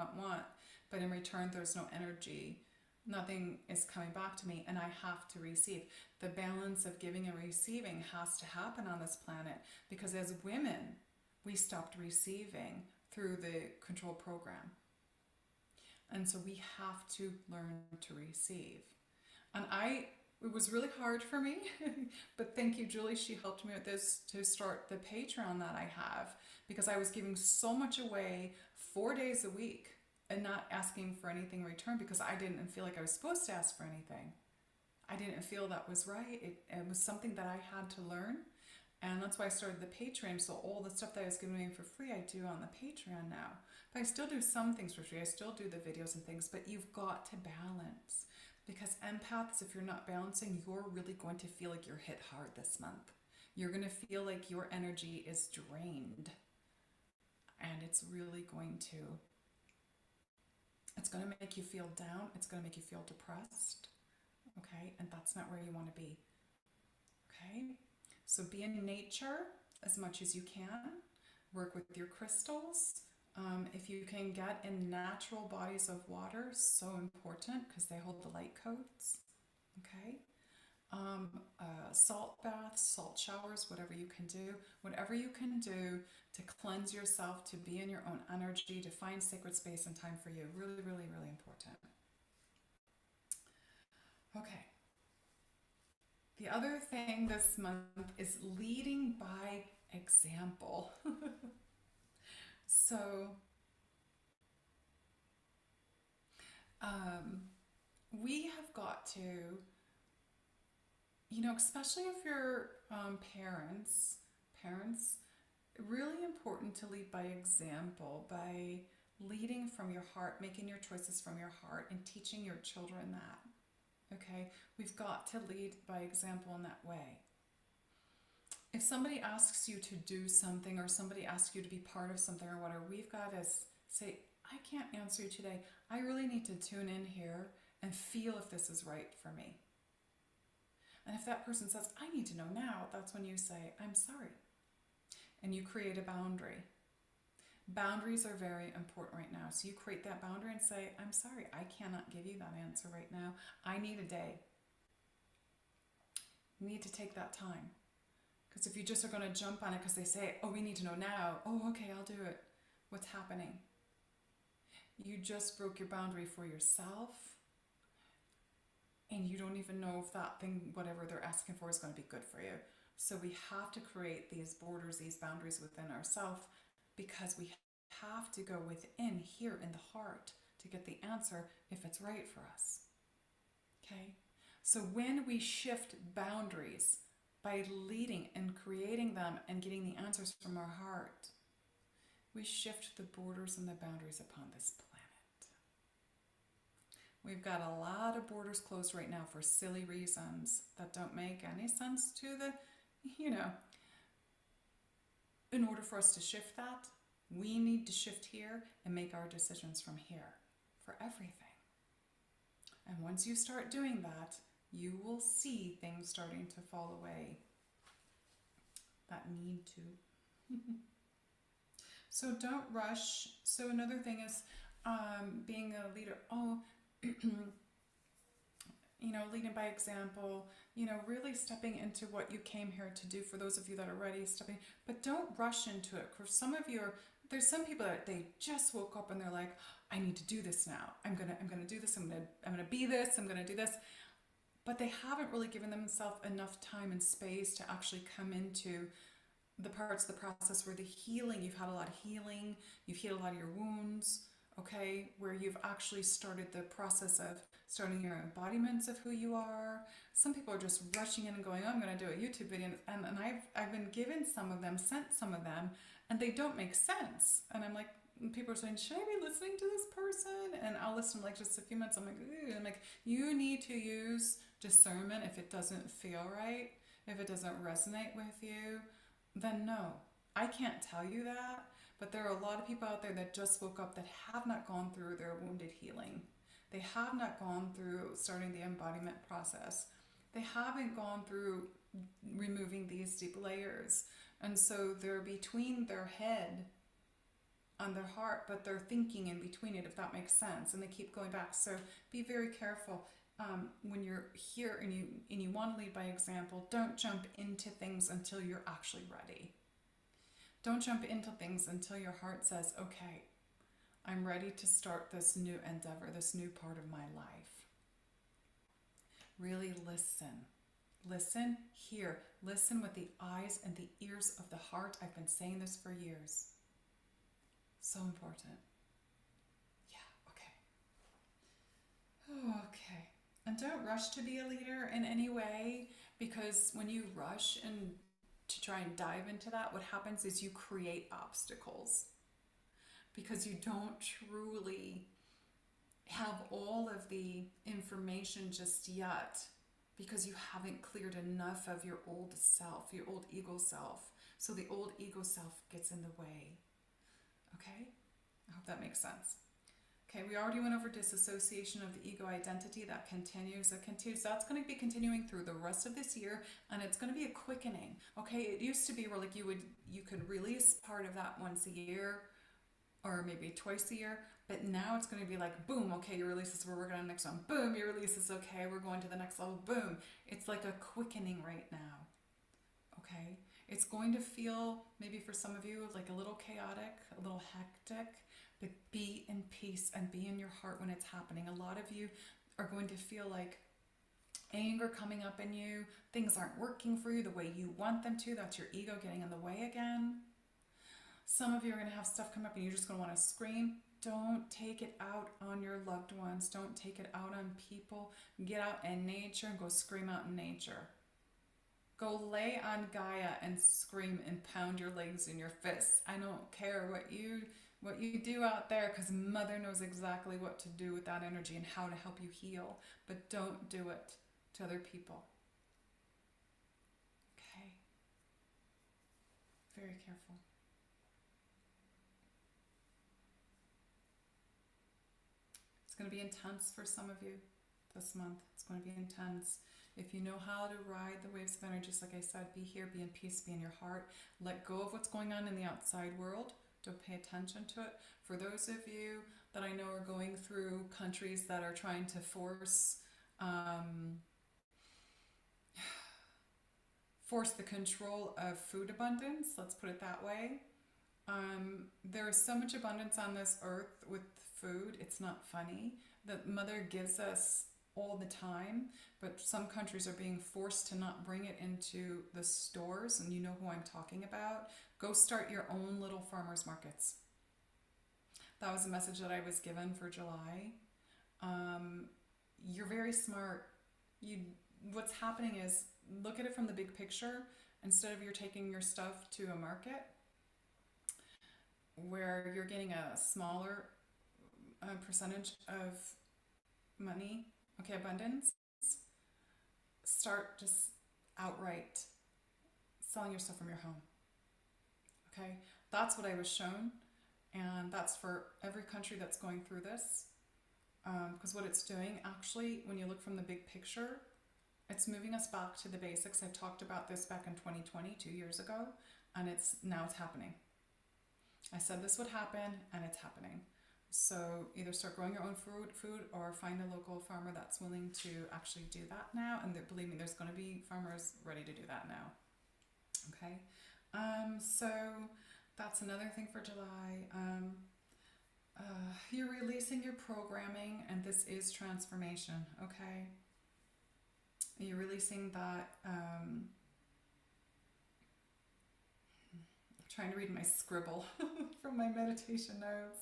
Speaker 1: But in return, there's no energy. Nothing is coming back to me, and I have to receive. The balance of giving and receiving has to happen on this planet, because as women, we stopped receiving through the control program. And so we have to learn to receive. And it was really hard for me, but thank you, Julie. She helped me with this to start the Patreon that I have, because I was giving so much away 4 days a week and not asking for anything in return, because I didn't feel like I was supposed to ask for anything. I didn't feel that was right. It was something that I had to learn. And that's why I started the Patreon. So all the stuff that I was giving away for free, I do on the Patreon now. But I still do some things for free. I still do the videos and things, but you've got to balance. Because empaths, if you're not balancing, you're really going to feel like you're hit hard this month. You're going to feel like your energy is drained. And it's really going to make you feel down. It's going to make you feel depressed. Okay? And that's not where you want to be. Okay? So be in nature as much as you can. Work with your crystals. If you can get in natural bodies of water, so important, because they hold the light codes. Okay? Salt baths, salt showers, whatever you can do. Whatever you can do to cleanse yourself, to be in your own energy, to find sacred space and time for you. Really, really, really important. Okay. The other thing this month is leading by example. So, we have got to, especially if you're parents, really important to lead by example, by leading from your heart, making your choices from your heart, and teaching your children that. Okay? We've got to lead by example in that way. If somebody asks you to do something, or somebody asks you to be part of something or whatever, we've got to say, I can't answer you today. I really need to tune in here and feel if this is right for me. And if that person says, I need to know now, that's when you say, I'm sorry. And you create a boundary. Boundaries are very important right now. So you create that boundary and say, I'm sorry, I cannot give you that answer right now. I need a day. You need to take that time. Because if you just are going to jump on it because they say, oh, we need to know now. Oh, okay, I'll do it. What's happening? You just broke your boundary for yourself. And you don't even know if that thing, whatever they're asking for, is going to be good for you. So we have to create these borders, these boundaries within ourselves, because we have to go within here in the heart to get the answer if it's right for us. Okay? So when we shift boundaries, by leading and creating them and getting the answers from our heart, we shift the borders and the boundaries upon this planet. We've got a lot of borders closed right now for silly reasons that don't make any sense to the, In order for us to shift that, we need to shift here and make our decisions from here for everything. And once you start doing that, you will see things starting to fall away that need to. So don't rush. So another thing is being a leader. Leading by example, really stepping into what you came here to do. For those of you that are ready, but don't rush into it. For some of you, there's some people that they just woke up and they're like, I need to do this now. I'm gonna do this. I'm gonna be this. I'm gonna do this. But they haven't really given themselves enough time and space to actually come into the parts of the process where the healing, you've had a lot of healing, you've healed a lot of your wounds, okay, where you've actually started the process of starting your embodiments of who you are. Some people are just rushing in and going, oh, I'm going to do a YouTube video, and I've been given some of them, sent some of them, and they don't make sense. And I'm like, people are saying, should I be listening to this person? And I'll listen like just a few minutes. I'm like, ew. I'm like, you need to use discernment. If it doesn't feel right, if it doesn't resonate with you, then no. I can't tell you that, but there are a lot of people out there that just woke up that have not gone through their wounded healing. They have not gone through starting the embodiment process. They haven't gone through removing these deep layers. And so they're between their head and their heart, but they're thinking in between it, if that makes sense. And they keep going back. So be very careful. When you're here and you want to lead by example, don't jump into things until you're actually ready. Don't jump into things until your heart says, okay, I'm ready to start this new endeavor, this new part of my life. Really listen. Listen, hear. Listen with the eyes and the ears of the heart. I've been saying this for years. So important. Yeah, okay. Okay. And don't rush to be a leader in any way, because when you rush and to try and dive into that, what happens is you create obstacles because you don't truly have all of the information just yet, because you haven't cleared enough of your old self, your old ego self. So the old ego self gets in the way. Okay? I hope that makes sense. Okay, we already went over disassociation of the ego identity. That continues. That's going to be continuing through the rest of this year, and it's going to be a quickening. Okay, it used to be where like you could release part of that once a year, or maybe twice a year, but now it's going to be like, boom, okay, your release is, we're working on the next one. Boom, your release is okay, we're going to the next level. Boom. It's like a quickening right now. Okay, it's going to feel maybe for some of you like a little chaotic, a little hectic. But be in peace and be in your heart when it's happening. A lot of you are going to feel like anger coming up in you. Things aren't working for you the way you want them to. That's your ego getting in the way again. Some of you are going to have stuff come up and you're just going to want to scream. Don't take it out on your loved ones. Don't take it out on people. Get out in nature and go scream out in nature. Go lay on Gaia and scream and pound your legs and your fists. I don't care what you do out there, because Mother knows exactly what to do with that energy and how to help you heal. But don't do it to other people. Okay? Very careful. It's going to be intense for some of you this month. It's going to be intense. If you know how to ride the waves of energy, just like I said, be here, be in peace, be in your heart. Let go of what's going on in the outside world. Don't pay attention to it. For those of you that I know are going through countries that are trying to force the control of food abundance, let's put it that way. There is so much abundance on this earth with food, it's not funny. That Mother gives us all the time, but some countries are being forced to not bring it into the stores, and you know who I'm talking about. Go start your own little farmers markets. That was a message that I was given for July. You're very smart. What's happening is, look at it from the big picture. Instead of you're taking your stuff to a market where you're getting a smaller percentage of money, okay, abundance, start just outright selling your stuff from your home. Okay, that's what I was shown, and that's for every country that's going through this, because what it's doing, actually, when you look from the big picture, it's moving us back to the basics. I talked about this back in 2020, 2 years ago, and now it's happening. I said this would happen, and it's happening. So either start growing your own food or find a local farmer that's willing to actually do that now. And believe me, there's going to be farmers ready to do that now. Okay. So that's another thing for July. You're releasing your programming, and this is transformation. Okay. You're releasing that. I'm trying to read my scribble from my meditation notes.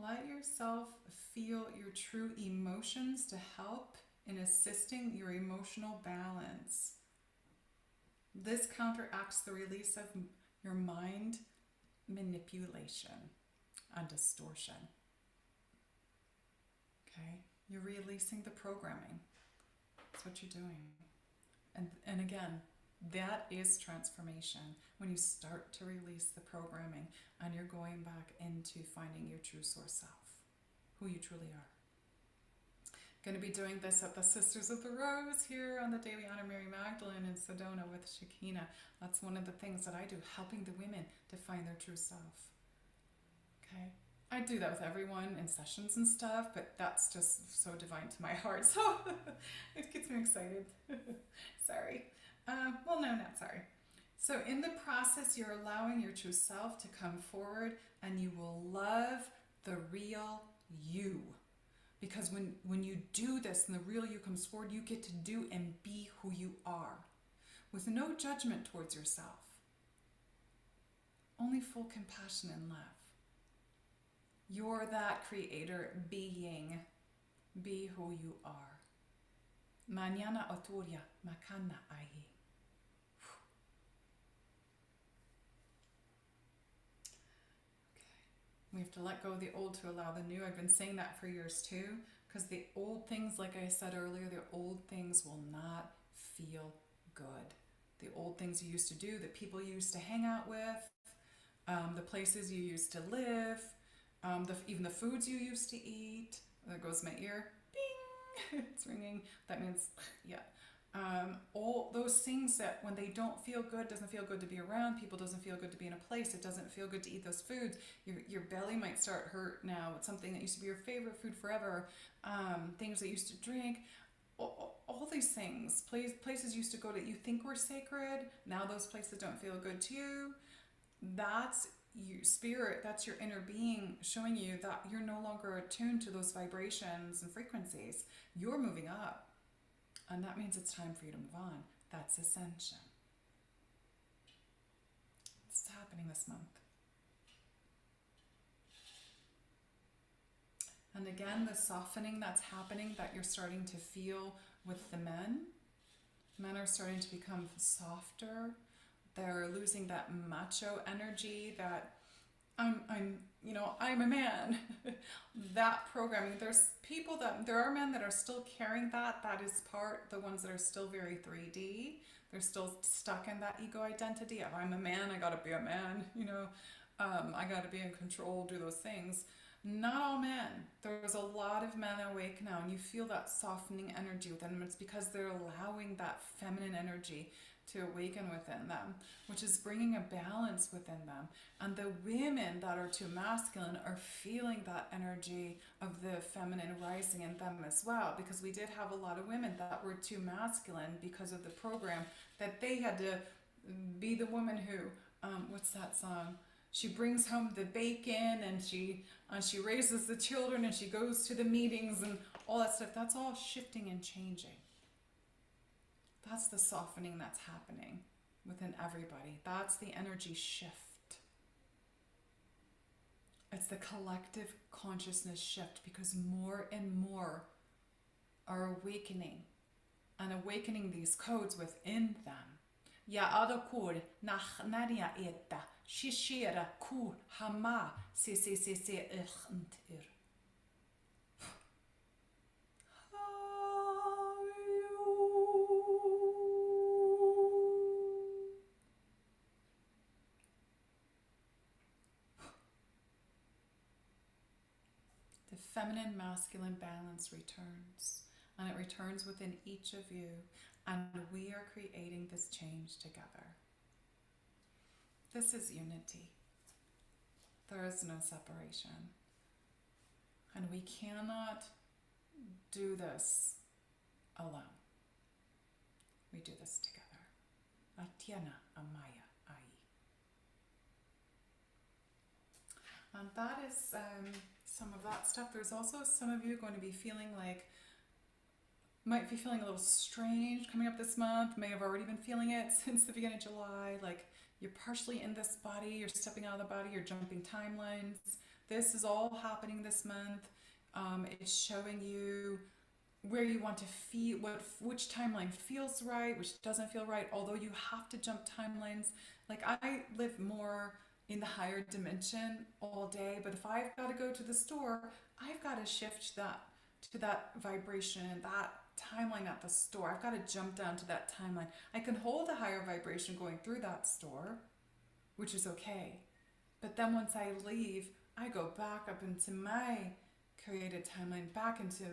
Speaker 1: Let yourself feel your true emotions to help in assisting your emotional balance. This counteracts the release of your mind manipulation and distortion. Okay? You're releasing the programming. That's what you're doing. And again, that is transformation. When you start to release the programming and you're going back into finding your true source self, who you truly are. Going to be doing this at the Sisters of the Rose here on the day we honor Mary Magdalene in Sedona with Keleena. That's one of the things that I do, helping the women to find their true self. Okay? I do that with everyone in sessions and stuff, but that's just so divine to my heart, so it gets me excited. Sorry. Well, no, not sorry. So in the process, you're allowing your true self to come forward, and you will love the real you. Because when you do this and the real you comes forward, you get to do and be who you are with no judgment towards yourself. Only full compassion and love. You're that creator being. Be who you are. Mañana otoria makana ahi. We have to let go of the old to allow the new. I've been saying that for years too, because the old things, like I said earlier, the old things will not feel good. The old things you used to do, the people you used to hang out with, the places you used to live, even the foods you used to eat. There goes my ear. Bing! It's ringing. That means, yeah. All those things that when they don't feel good, doesn't feel good to be around people, doesn't feel good to be in a place, it doesn't feel good to eat those foods, your belly might start hurt now. It's something that used to be your favorite food forever, things that you used to drink, all these things, places you used to go that you think were sacred, now those places don't feel good to you. That's your spirit, that's your inner being showing you that you're no longer attuned to those vibrations and frequencies. You're moving up. And that means it's time for you to move on. That's Ascension. It's happening this month. And again, the softening that's happening that you're starting to feel with the men. Men are starting to become softer. They're losing that macho energy that I'm a man. That programming, there are men that are still carrying that. That is the ones that are still very 3D. They're still stuck in that ego identity of I'm a man, I gotta be a man, I gotta be in control, do those things. Not all men. There's a lot of men awake now, and you feel that softening energy within them. It's because they're allowing that feminine energy to awaken within them, which is bringing a balance within them. And the women that are too masculine are feeling that energy of the feminine rising in them as well, because we did have a lot of women that were too masculine because of the program, that they had to be the woman who, what's that song? She brings home the bacon, and she raises the children, and she goes to the meetings and all that stuff. That's all shifting and changing. That's the softening that's happening within everybody. That's the energy shift. It's the collective consciousness shift, because more and more are awakening and awakening these codes within them. Ya adakur nach naria eta shishira ku hama se ir. The feminine masculine balance returns, and it returns within each of you, and we are creating this change together. This is unity. There is no separation, and we cannot do this alone. We do this together. Atiana Amaya Ai. And that is some of that stuff. There's also some of you going to be feeling might be feeling a little strange coming up this month, may have already been feeling it since the beginning of July, like You're partially in this body, you're stepping out of the body, you're jumping timelines. This is all happening this month. It's showing you where you want to feel, which timeline feels right, which doesn't feel right, although you have to jump timelines. Like, I live more in the higher dimension all day, but if I've got to go to the store, I've got to shift that to that vibration, that timeline at the store. I've got to jump down to that timeline. I can hold a higher vibration going through that store, which is okay. But then once I leave, I go back up into my created timeline, back into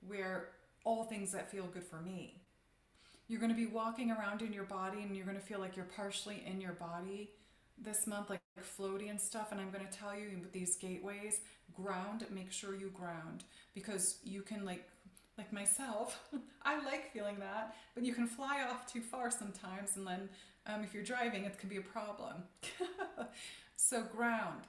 Speaker 1: where all things that feel good for me. You're going to be walking around in your body, and you're going to feel like you're partially in your body this month, like floaty and stuff. And I'm going to tell you, with these gateways, ground, make sure you ground, because you can, like myself, I like feeling that, but you can fly off too far sometimes, and then if you're driving, it can be a problem. So ground.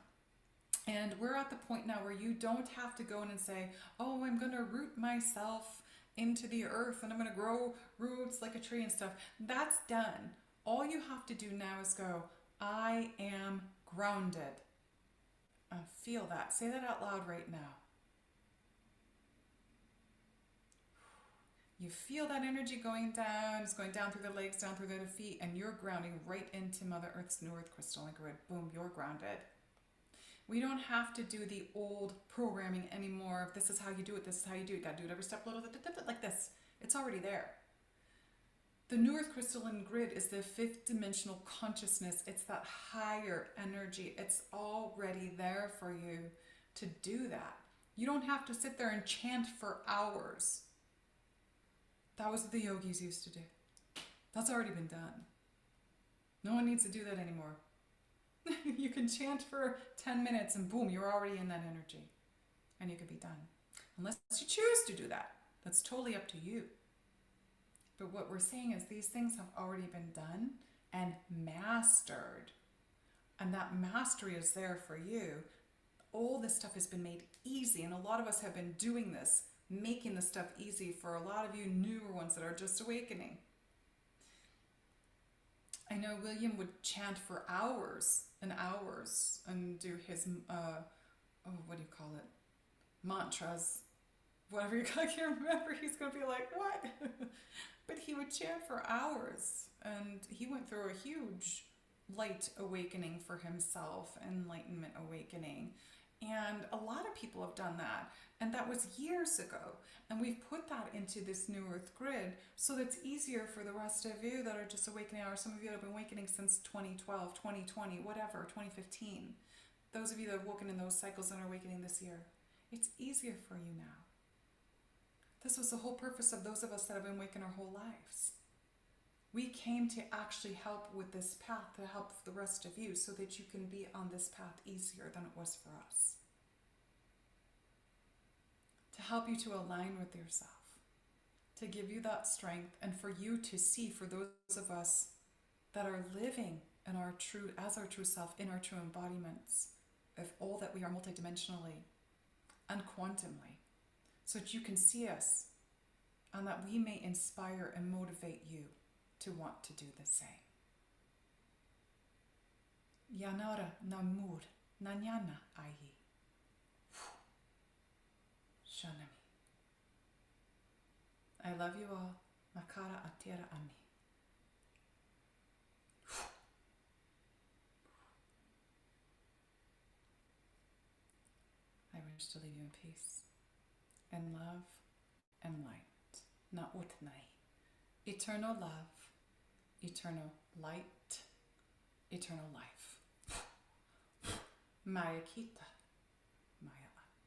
Speaker 1: And we're at the point now where you don't have to go in and say, oh, I'm going to root myself into the earth and I'm going to grow roots like a tree and stuff. That's done. All you have to do now is go, I am grounded. Feel that. Say that out loud right now. You feel that energy going down. It's going down through the legs, down through the feet, and you're grounding right into Mother Earth's New Earth crystalline grid. Boom, you're grounded. We don't have to do the old programming anymore. If this is how you do it, this is how you do it. You gotta do it every step, like this. It's already there. The New Earth crystalline grid is the fifth dimensional consciousness. It's that higher energy. It's already there for you to do that. You don't have to sit there and chant for hours. That was what the yogis used to do. That's already been done. No one needs to do that anymore. You can chant for 10 minutes and boom, you're already in that energy. And you can be done. Unless you choose to do that. That's totally up to you. But what we're saying is these things have already been done and mastered. And that mastery is there for you. All this stuff has been made easy. And a lot of us have been doing this, making the stuff easy for a lot of you newer ones that are just awakening. I know William would chant for hours and hours and do his, what do you call it? Mantras, whatever you call it, I can't remember. He's going to be like, what? But he would chant for hours, and he went through a huge light awakening for himself, enlightenment awakening. And a lot of people have done that. And that was years ago. And we've put that into this New Earth grid so that it's easier for the rest of you that are just awakening, or some of you that have been awakening since 2012, 2020, whatever, 2015. Those of you that have woken in those cycles and are awakening this year. It's easier for you now. This was the whole purpose of those of us that have been awakened our whole lives. We came to actually help with this path, to help the rest of you so that you can be on this path easier than it was for us. To help you to align with yourself, to give you that strength, and for you to see, for those of us that are living in our true, as our true self, in our true embodiments of all that we are multidimensionally and quantumly, so that you can see us and that we may inspire and motivate you to want to do the same. Yanara namur nanyana ayi. Shanami. I love you all. Makara atira ani. I wish to leave you in peace, and love, and light. Na'utnai. Eternal love, eternal light, eternal life. Maya kita, Maya at.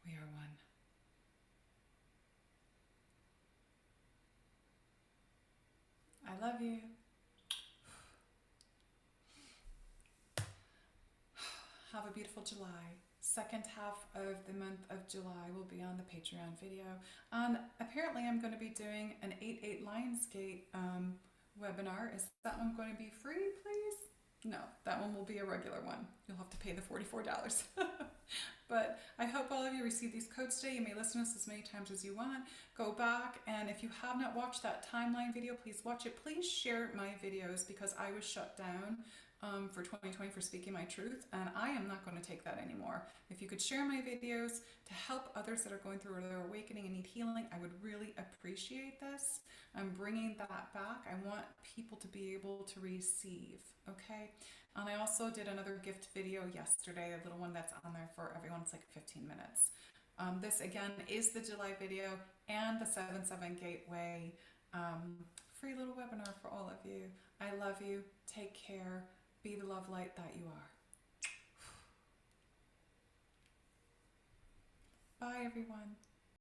Speaker 1: We are one. I love you. Have a beautiful July. Second half of the month of July will be on the Patreon video. And apparently I'm going to be doing an 8/8 Lionsgate webinar. Is that one going to be free, please? No, that one will be a regular one. You'll have to pay the $44. But I hope all of you receive these codes today. You may listen to us as many times as you want. Go back, and if you have not watched that timeline video, please watch it. Please share my videos, because I was shut down for 2020 for speaking my truth, and I am not going to take that anymore. If you could share my videos to help others that are going through their awakening and need healing, I would really appreciate this. I'm bringing that back. I want people to be able to receive, okay? And I also did another gift video yesterday, a little one that's on there for everyone. It's like 15 minutes. This again is the July video and the 7/7 Gateway free little webinar for all of you. I love you. Take care. Be the love light that you are. Bye, everyone.